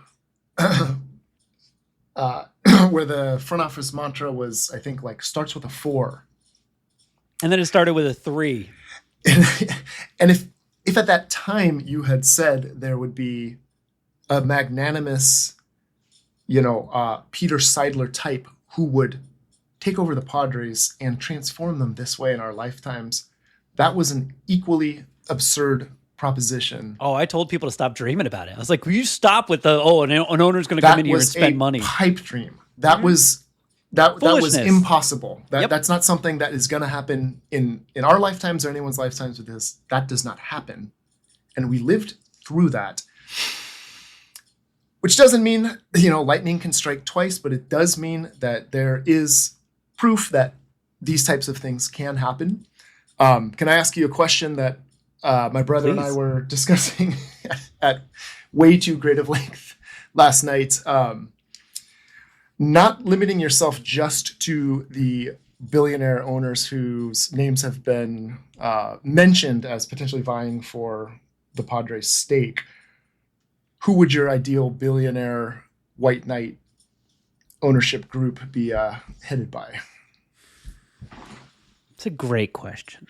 where the front office mantra was, I think, like starts with a 4. And then it started with a 3. And if at that time you had said there would be a magnanimous, Peter Seidler type who would take over the Padres and transform them this way in our lifetimes, that was an equally absurd proposition. Oh, I told people to stop dreaming about it. I was like, will you stop with an owner's going to come in here and spend money? Pipe dream. That was impossible. That's not something that is going to happen in our lifetimes or anyone's lifetimes with this. That does not happen. And we lived through that. Which doesn't mean, lightning can strike twice, but it does mean that there is proof that these types of things can happen. Can I ask you a question that my brother and I were discussing at way too great of length last night? Not limiting yourself just to the billionaire owners whose names have been mentioned as potentially vying for the Padres stake. Who would your ideal billionaire white knight ownership group be headed by? It's a great question.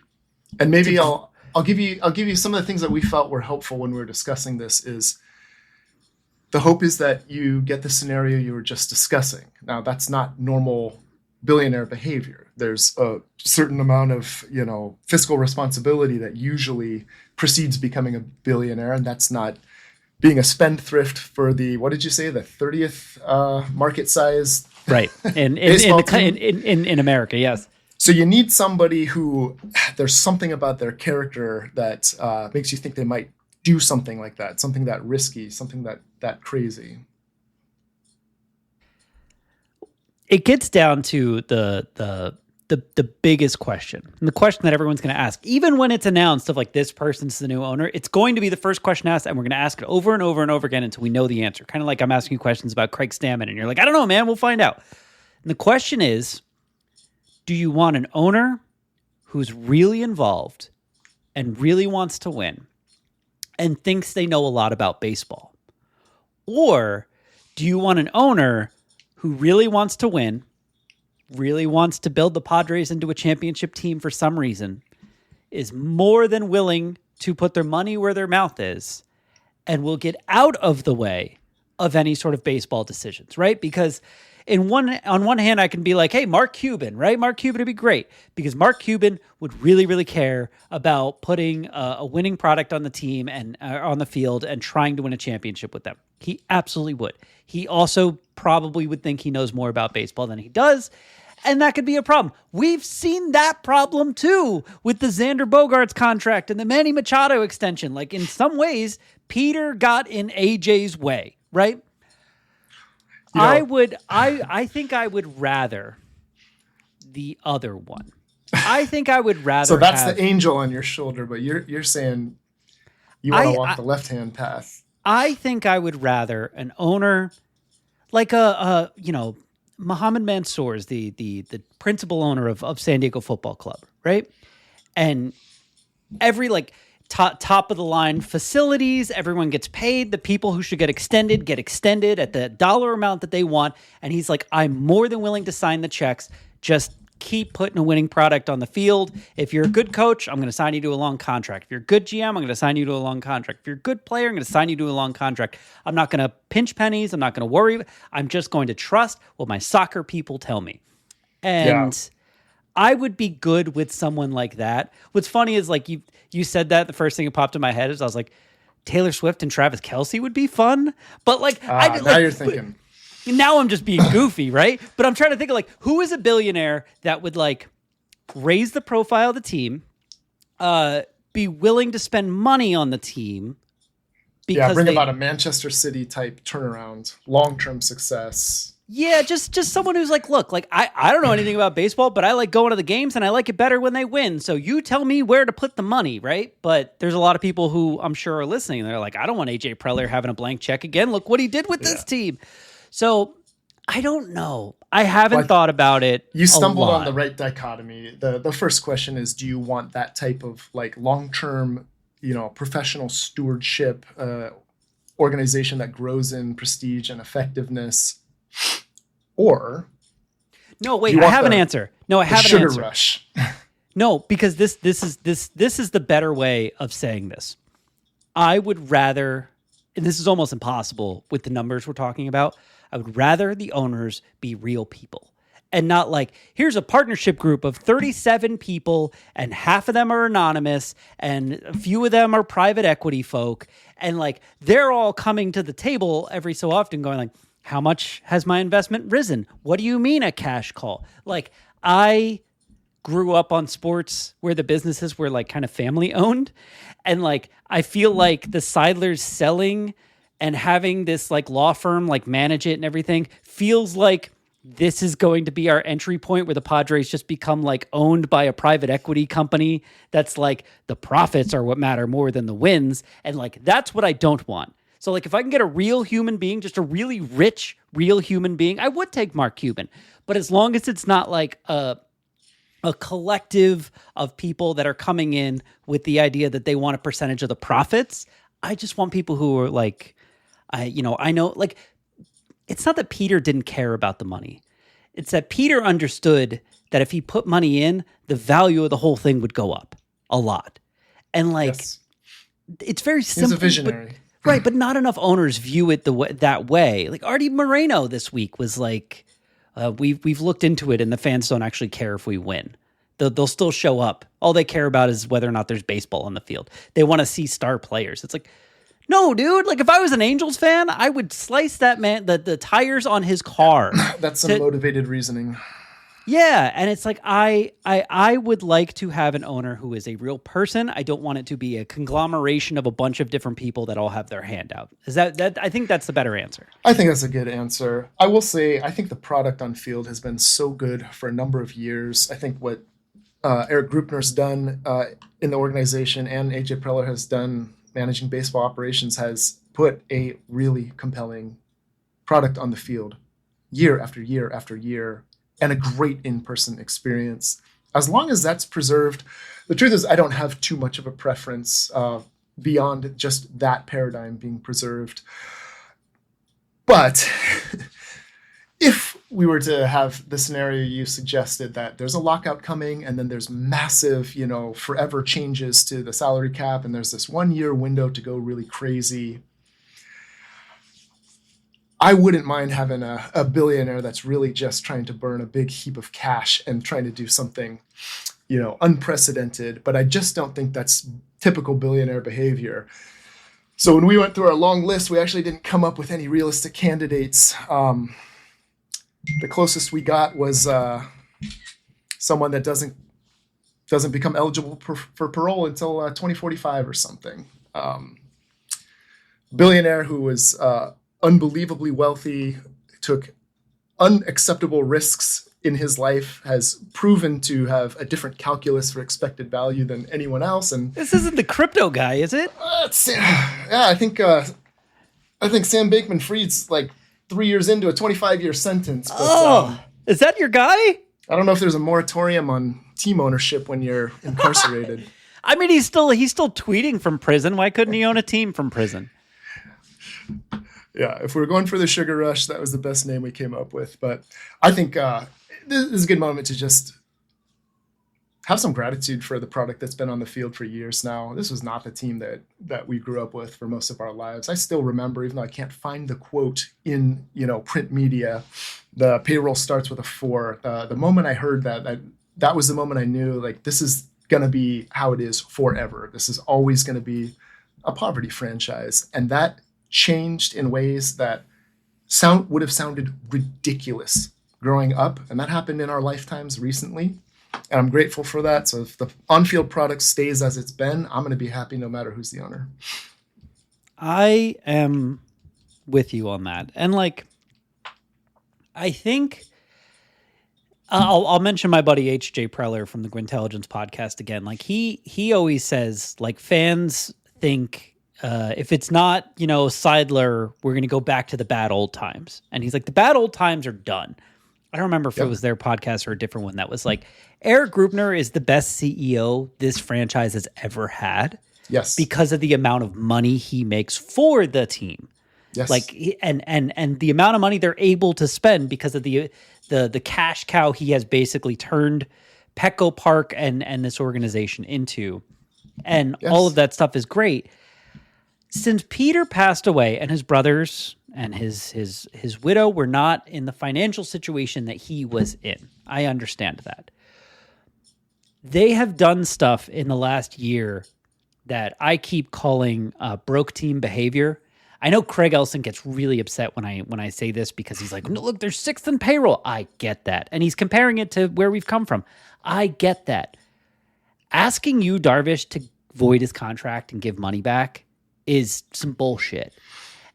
And maybe I'll give you some of the things that we felt were helpful when we were discussing this. Is the hope is that you get the scenario you were just discussing. Now, that's not normal billionaire behavior. There's a certain amount of, fiscal responsibility that usually precedes becoming a billionaire, and that's not being a spendthrift for the, what did you say, the 30th market size? Right. In America, yes. So you need somebody who there's something about their character that makes you think they might do something like that, something that risky, something that crazy. It gets down to the biggest question, and the question that everyone's going to ask, even when it's announced of like this person's the new owner, it's going to be the first question asked, and we're going to ask it over and over and over again until we know the answer. Kind of like I'm asking you questions about Craig Stammen, and you're like, I don't know, man, we'll find out. And the question is, do you want an owner who's really involved and really wants to win and thinks they know a lot about baseball? Or do you want an owner who really wants to win, really wants to build the Padres into a championship team for some reason, is more than willing to put their money where their mouth is, and will get out of the way of any sort of baseball decisions, right? Because on one hand, I can be like, hey, Mark Cuban, right? Mark Cuban would be great because Mark Cuban would really, really care about putting a winning product on the team and on the field and trying to win a championship with them. He absolutely would. He also probably would think he knows more about baseball than he does. And that could be a problem. We've seen that problem too with the Xander Bogaerts contract and the Manny Machado extension. Like in some ways, Peter got in AJ's way, right? I think I would rather the other one. I think I would rather. So that's the angel on your shoulder, but you're saying you want to walk the left-hand path. I think I would rather an owner like Mohammed Mansour is the principal owner of San Diego Football Club, right? And every top of the line facilities, everyone gets paid. The people who should get extended at the dollar amount that they want. And he's like, I'm more than willing to sign the checks. Just keep putting a winning product on the field. If you're a good coach, I'm going to sign you to a long contract. If you're a good GM, I'm going to sign you to a long contract. If you're a good player, I'm going to sign you to a long contract. I'm not going to pinch pennies. I'm not going to worry. I'm just going to trust what my soccer people tell me. And I would be good with someone like that. What's funny is like you said that the first thing that popped in my head is I was like, Taylor Swift and Travis Kelce would be fun. But now you're thinking. Now I'm just being goofy, right? But I'm trying to think of who is a billionaire that would raise the profile of the team, be willing to spend money on the team. Bring about a Manchester City type turnaround, long-term success. Yeah, just someone who's I don't know anything about baseball, but I like going to the games and I like it better when they win. So you tell me where to put the money, right? But there's a lot of people who I'm sure are listening. They're like, I don't want AJ Preller having a blank check again. Look what he did with this team. So I don't know. I haven't thought about it. You stumbled on the right dichotomy. The first question is, do you want that type of long-term, professional stewardship organization that grows in prestige and effectiveness? Or no, wait, I have an answer. No, I have an answer. Sugar rush. No, because this is the better way of saying this. I would rather, and this is almost impossible with the numbers we're talking about, I would rather the owners be real people and not here's a partnership group of 37 people and half of them are anonymous and a few of them are private equity folk. And they're all coming to the table every so often going how much has my investment risen? What do you mean a cash call? I grew up on sports where the businesses were kind of family owned. And I feel like the Seidlers selling and having this law firm manage it and everything feels like this is going to be our entry point where the Padres just become owned by a private equity company. That's the profits are what matter more than the wins. And that's what I don't want. So if I can get a real human being, just a really rich, real human being, I would take Mark Cuban. But as long as it's not a collective of people that are coming in with the idea that they want a percentage of the profits, I just want people who are I know it's not that Peter didn't care about the money. It's that Peter understood that if he put money in, the value of the whole thing would go up a lot. And it's very simple. He's a visionary. Right, but not enough owners view it that way. Artie Moreno this week was we've looked into it and the fans don't actually care if we win. They'll still show up. All they care about is whether or not there's baseball on the field. They want to see star players. It's no, dude. If I was an Angels fan, I would slice that man the tires on his car. That's some motivated reasoning. Yeah, and it's I would like to have an owner who is a real person. I don't want it to be a conglomeration of a bunch of different people that all have their hand out. Is that I think that's the better answer. I think that's a good answer. I will say I think the product on field has been so good for a number of years. I think what Eric Grupner's done in the organization and AJ Preller has done managing baseball operations has put a really compelling product on the field year after year after year, and a great in-person experience. As long as that's preserved, the truth is I don't have too much of a preference beyond just that paradigm being preserved. But if we were to have the scenario you suggested that there's a lockout coming and then there's massive, forever changes to the salary cap and there's this 1 year window to go really crazy, I wouldn't mind having a billionaire that's really just trying to burn a big heap of cash and trying to do something, unprecedented. But I just don't think that's typical billionaire behavior. So when we went through our long list, we actually didn't come up with any realistic candidates. The closest we got was someone that doesn't become eligible for parole until 2045 or something. Billionaire who was unbelievably wealthy, took unacceptable risks in his life, has proven to have a different calculus for expected value than anyone else. And this isn't the crypto guy, is it? I think Sam Bankman-Fried's like 3 years into a 25-year sentence. But, is that your guy? I don't know if there's a moratorium on team ownership when you're incarcerated. I mean, he's still tweeting from prison. Why couldn't he own a team from prison? Yeah, if we were going for the sugar rush, that was the best name we came up with. But I think this is a good moment to just have some gratitude for the product that's been on the field for years now. This was not the team that we grew up with for most of our lives. I still remember, even though I can't find the quote in print media, the payroll starts with a 4. The moment I heard that was the moment I knew, like, this is going to be how it is forever. This is always going to be a poverty franchise. And that changed in ways that would have sounded ridiculous growing up. And that happened in our lifetimes recently. And I'm grateful for that. So if the on-field product stays as it's been, I'm going to be happy no matter who's the owner. I am with you on that. And like, I think I'll mention my buddy H.J. Preller from the Gwintelligence podcast again. Like he always says, like, fans think if it's not, Seidler, we're going to go back to the bad old times. And he's like, the bad old times are done. I don't remember if it was their podcast or a different one that was like, Eric Grubner is the best CEO this franchise has ever had. Yes. Because of the amount of money he makes for the team. Yes. Like, and the amount of money they're able to spend because of the cash cow he has basically turned Petco Park and this organization into. And all of that stuff is great. Since Peter passed away and his brothers and his widow were not in the financial situation that he was in, I understand that. They have done stuff in the last year that I keep calling broke team behavior. I know Craig Elson gets really upset when I say this because he's like, no, look, they're 6th in payroll. I get that. And he's comparing it to where we've come from. I get that. Asking you, Darvish, to void his contract and give money back is some bullshit.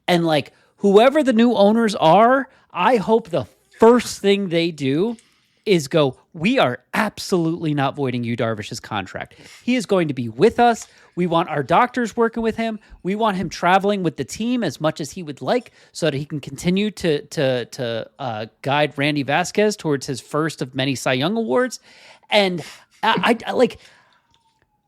And like, whoever the new owners are, I hope the first thing they do is go, we are absolutely not voiding Yu Darvish's contract. He is going to be with us. We want our doctors working with him. We want him traveling with the team as much as he would like so that he can continue to guide Randy Vasquez towards his first of many Cy Young awards. And I like,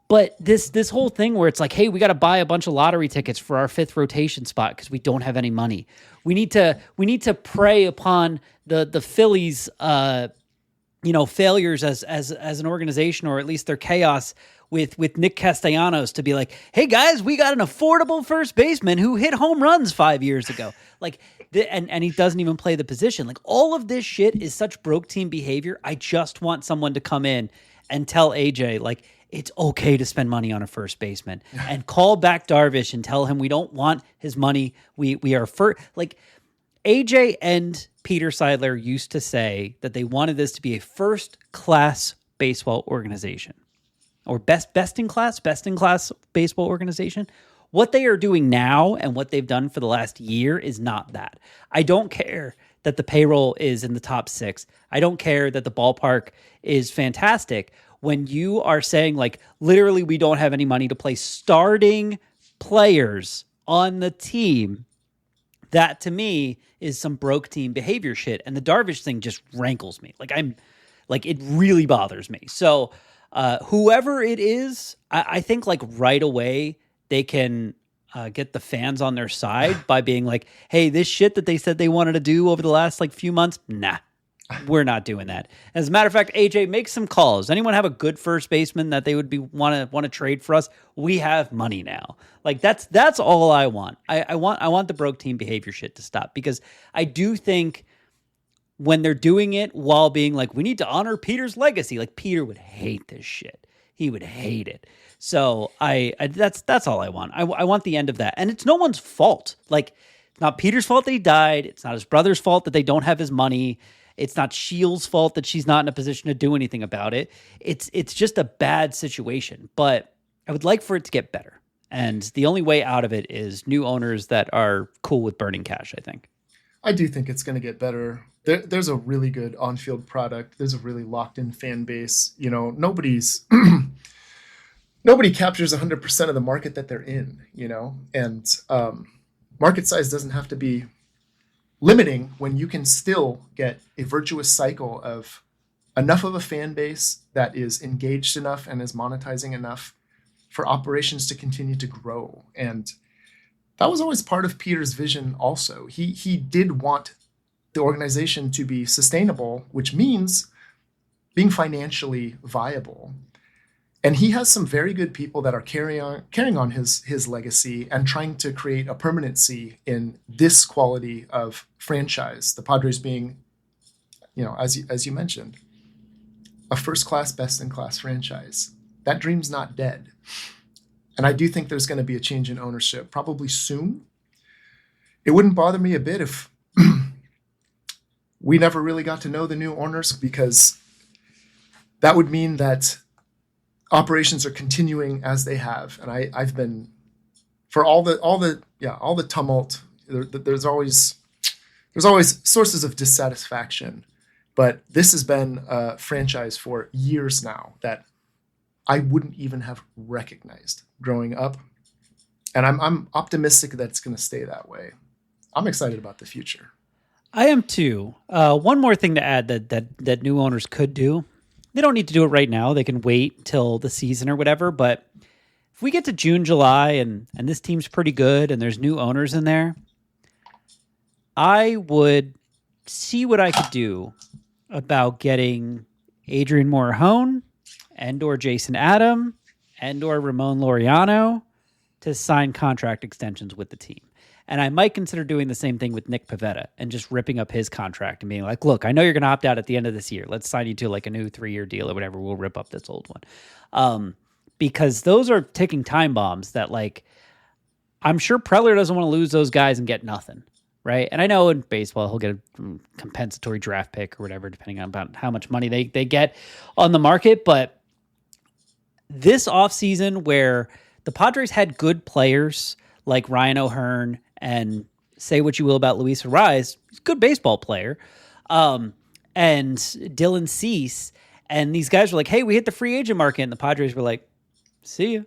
but this whole thing where it's like, hey, we got to buy a bunch of lottery tickets for our 5th rotation spot because we don't have any money. We need to prey upon the Phillies, failures as an organization, or at least their chaos with Nick Castellanos to be like, hey guys, we got an affordable first baseman who hit home runs 5 years ago. Like, and he doesn't even play the position. Like, all of this shit is such broke team behavior. I just want someone to come in and tell AJ, like, it's okay to spend money on a first baseman, and call back Darvish and tell him we don't want his money. We are like, AJ and Peter Seidler used to say that they wanted this to be a first-class baseball organization, or best in class baseball organization. What they are doing now and what they've done for the last year is not that. I don't care that the payroll is in the top 6. I don't care that the ballpark is fantastic. When you are saying, like, literally we don't have any money to play starting players on the team, that to me is some broke team behavior shit. And the Darvish thing just rankles me. Like, it really bothers me. So whoever it is, I think, like, right away they can get the fans on their side by being like, hey, this shit that they said they wanted to do over the last like few months, nah, we're not doing that. As a matter of fact, AJ, make some calls. Anyone have a good first baseman that they would be want to trade for us? We have money now. Like, that's all I want. I want the broke team behavior shit to stop, because I do think when they're doing it while being like, we need to honor Peter's legacy, like, Peter would hate this shit. He would hate it. So that's all I want. I want the end of that. And it's no one's fault. Like, it's not Peter's fault that he died. It's not his brother's fault that they don't have his money. It's not Shield's fault that she's not in a position to do anything about it. It's just a bad situation. But I would like for it to get better. And the only way out of it is new owners that are cool with burning cash, I think. I do think it's going to get better. There's a really good on-field product. There's a really locked-in fan base. You know, nobody captures 100% of the market that they're in, you know, and market size doesn't have to be limiting when you can still get a virtuous cycle of enough of a fan base that is engaged enough and is monetizing enough for operations to continue to grow. And that was always part of Peter's vision also. He did want the organization to be sustainable, which means being financially viable. And he has some very good people that are carrying on his legacy and trying to create a permanency in this quality of franchise. The Padres being, you know, as you mentioned, a first-class, best-in-class franchise. That dream's not dead. And I do think there's going to be a change in ownership, probably soon. It wouldn't bother me a bit if we never really got to know the new owners, because that would mean that operations are continuing as they have. And I've been, for all the tumult, there's always sources of dissatisfaction. But this has been a franchise for years now that I wouldn't even have recognized growing up. And I'm optimistic that it's going to stay that way. I'm excited about the future. I am too. One more thing to add that new owners could do. They don't need to do it right now. They can wait till the season or whatever. But if we get to June, July, and this team's pretty good and there's new owners in there, I would see what I could do about getting Adrian Morahone and/or Jason Adam and/or Ramon Laureano to sign contract extensions with the team. And I might consider doing the same thing with Nick Pivetta and just ripping up his contract and being like, look, I know you're going to opt out at the end of this year. Let's sign you to like a new 3-year deal or whatever. We'll rip up this old one. Because those are ticking time bombs that, like, I'm sure Preller doesn't want to lose those guys and get nothing. Right. And I know in baseball, he'll get a compensatory draft pick or whatever, depending on about how much money they get on the market. But this offseason where the Padres had good players like Ryan O'Hearn, and say what you will about Luis Ariz, he's a good baseball player, and Dylan Cease, and these guys were like, hey, we hit the free agent market, and the Padres were like, see ya.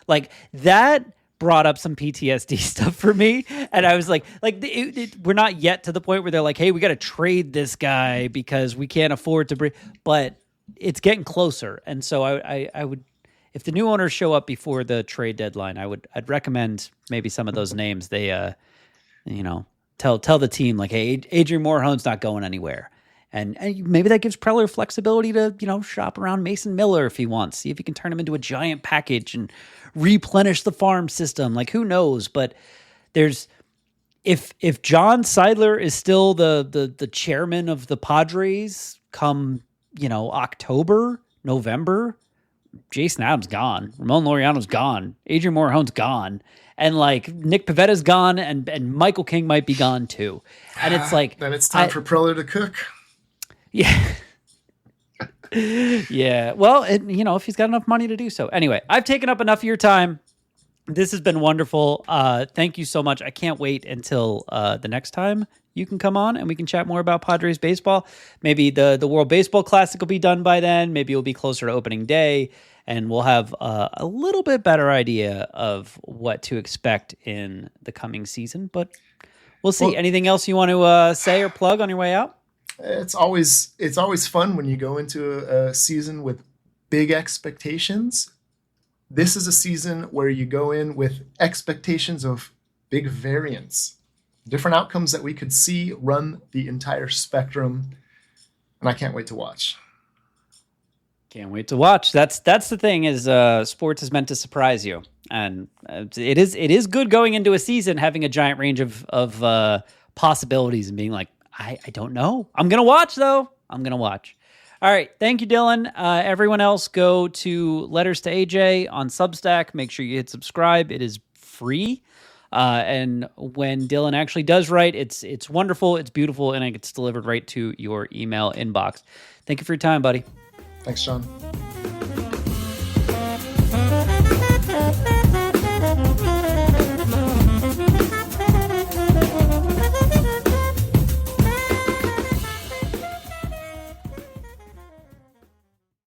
Like, that brought up some PTSD stuff for me, and I was like we're not yet to the point where they're like, hey, we got to trade this guy because we can't afford to bring, but it's getting closer, and so I would, if the new owners show up before the trade deadline, I'd recommend maybe some of those names. They, tell the team like, hey, Adrian Morehone's not going anywhere, and maybe that gives Preller flexibility to shop around Mason Miller if he wants, see if he can turn him into a giant package and replenish the farm system. Like, who knows? But there's if John Seidler is still the chairman of the Padres come October, November. Jason Adams gone, Ramon Laureano's gone, Adrian Morehone's gone, and like Nick Pivetta's gone, and Michael King might be gone too. And it's like, then it's time for Preller to cook. Yeah. Yeah. Well, if he's got enough money to do so. Anyway, I've taken up enough of your time. This has been wonderful. Thank you so much. I can't wait until the next time you can come on and we can chat more about Padres baseball. Maybe the World Baseball Classic will be done by then. Maybe it'll be closer to opening day, and we'll have a little bit better idea of what to expect in the coming season. But we'll see. Well, anything else you want to say or plug on your way out? It's always fun when you go into a season with big expectations. This is a season where you go in with expectations of big variance, different outcomes that we could see run the entire spectrum, and I can't wait to watch. Can't wait to watch. That's the thing is sports is meant to surprise you, and it is good going into a season having a giant range of possibilities and being like, I don't know. I'm gonna watch though. I'm gonna watch. All right. Thank you, Dylan. Everyone else, go to Letters to AJ on Substack. Make sure you hit subscribe. It is free. And when Dylan actually does write, it's wonderful, it's beautiful, and it gets delivered right to your email inbox. Thank you for your time, buddy. Thanks, John.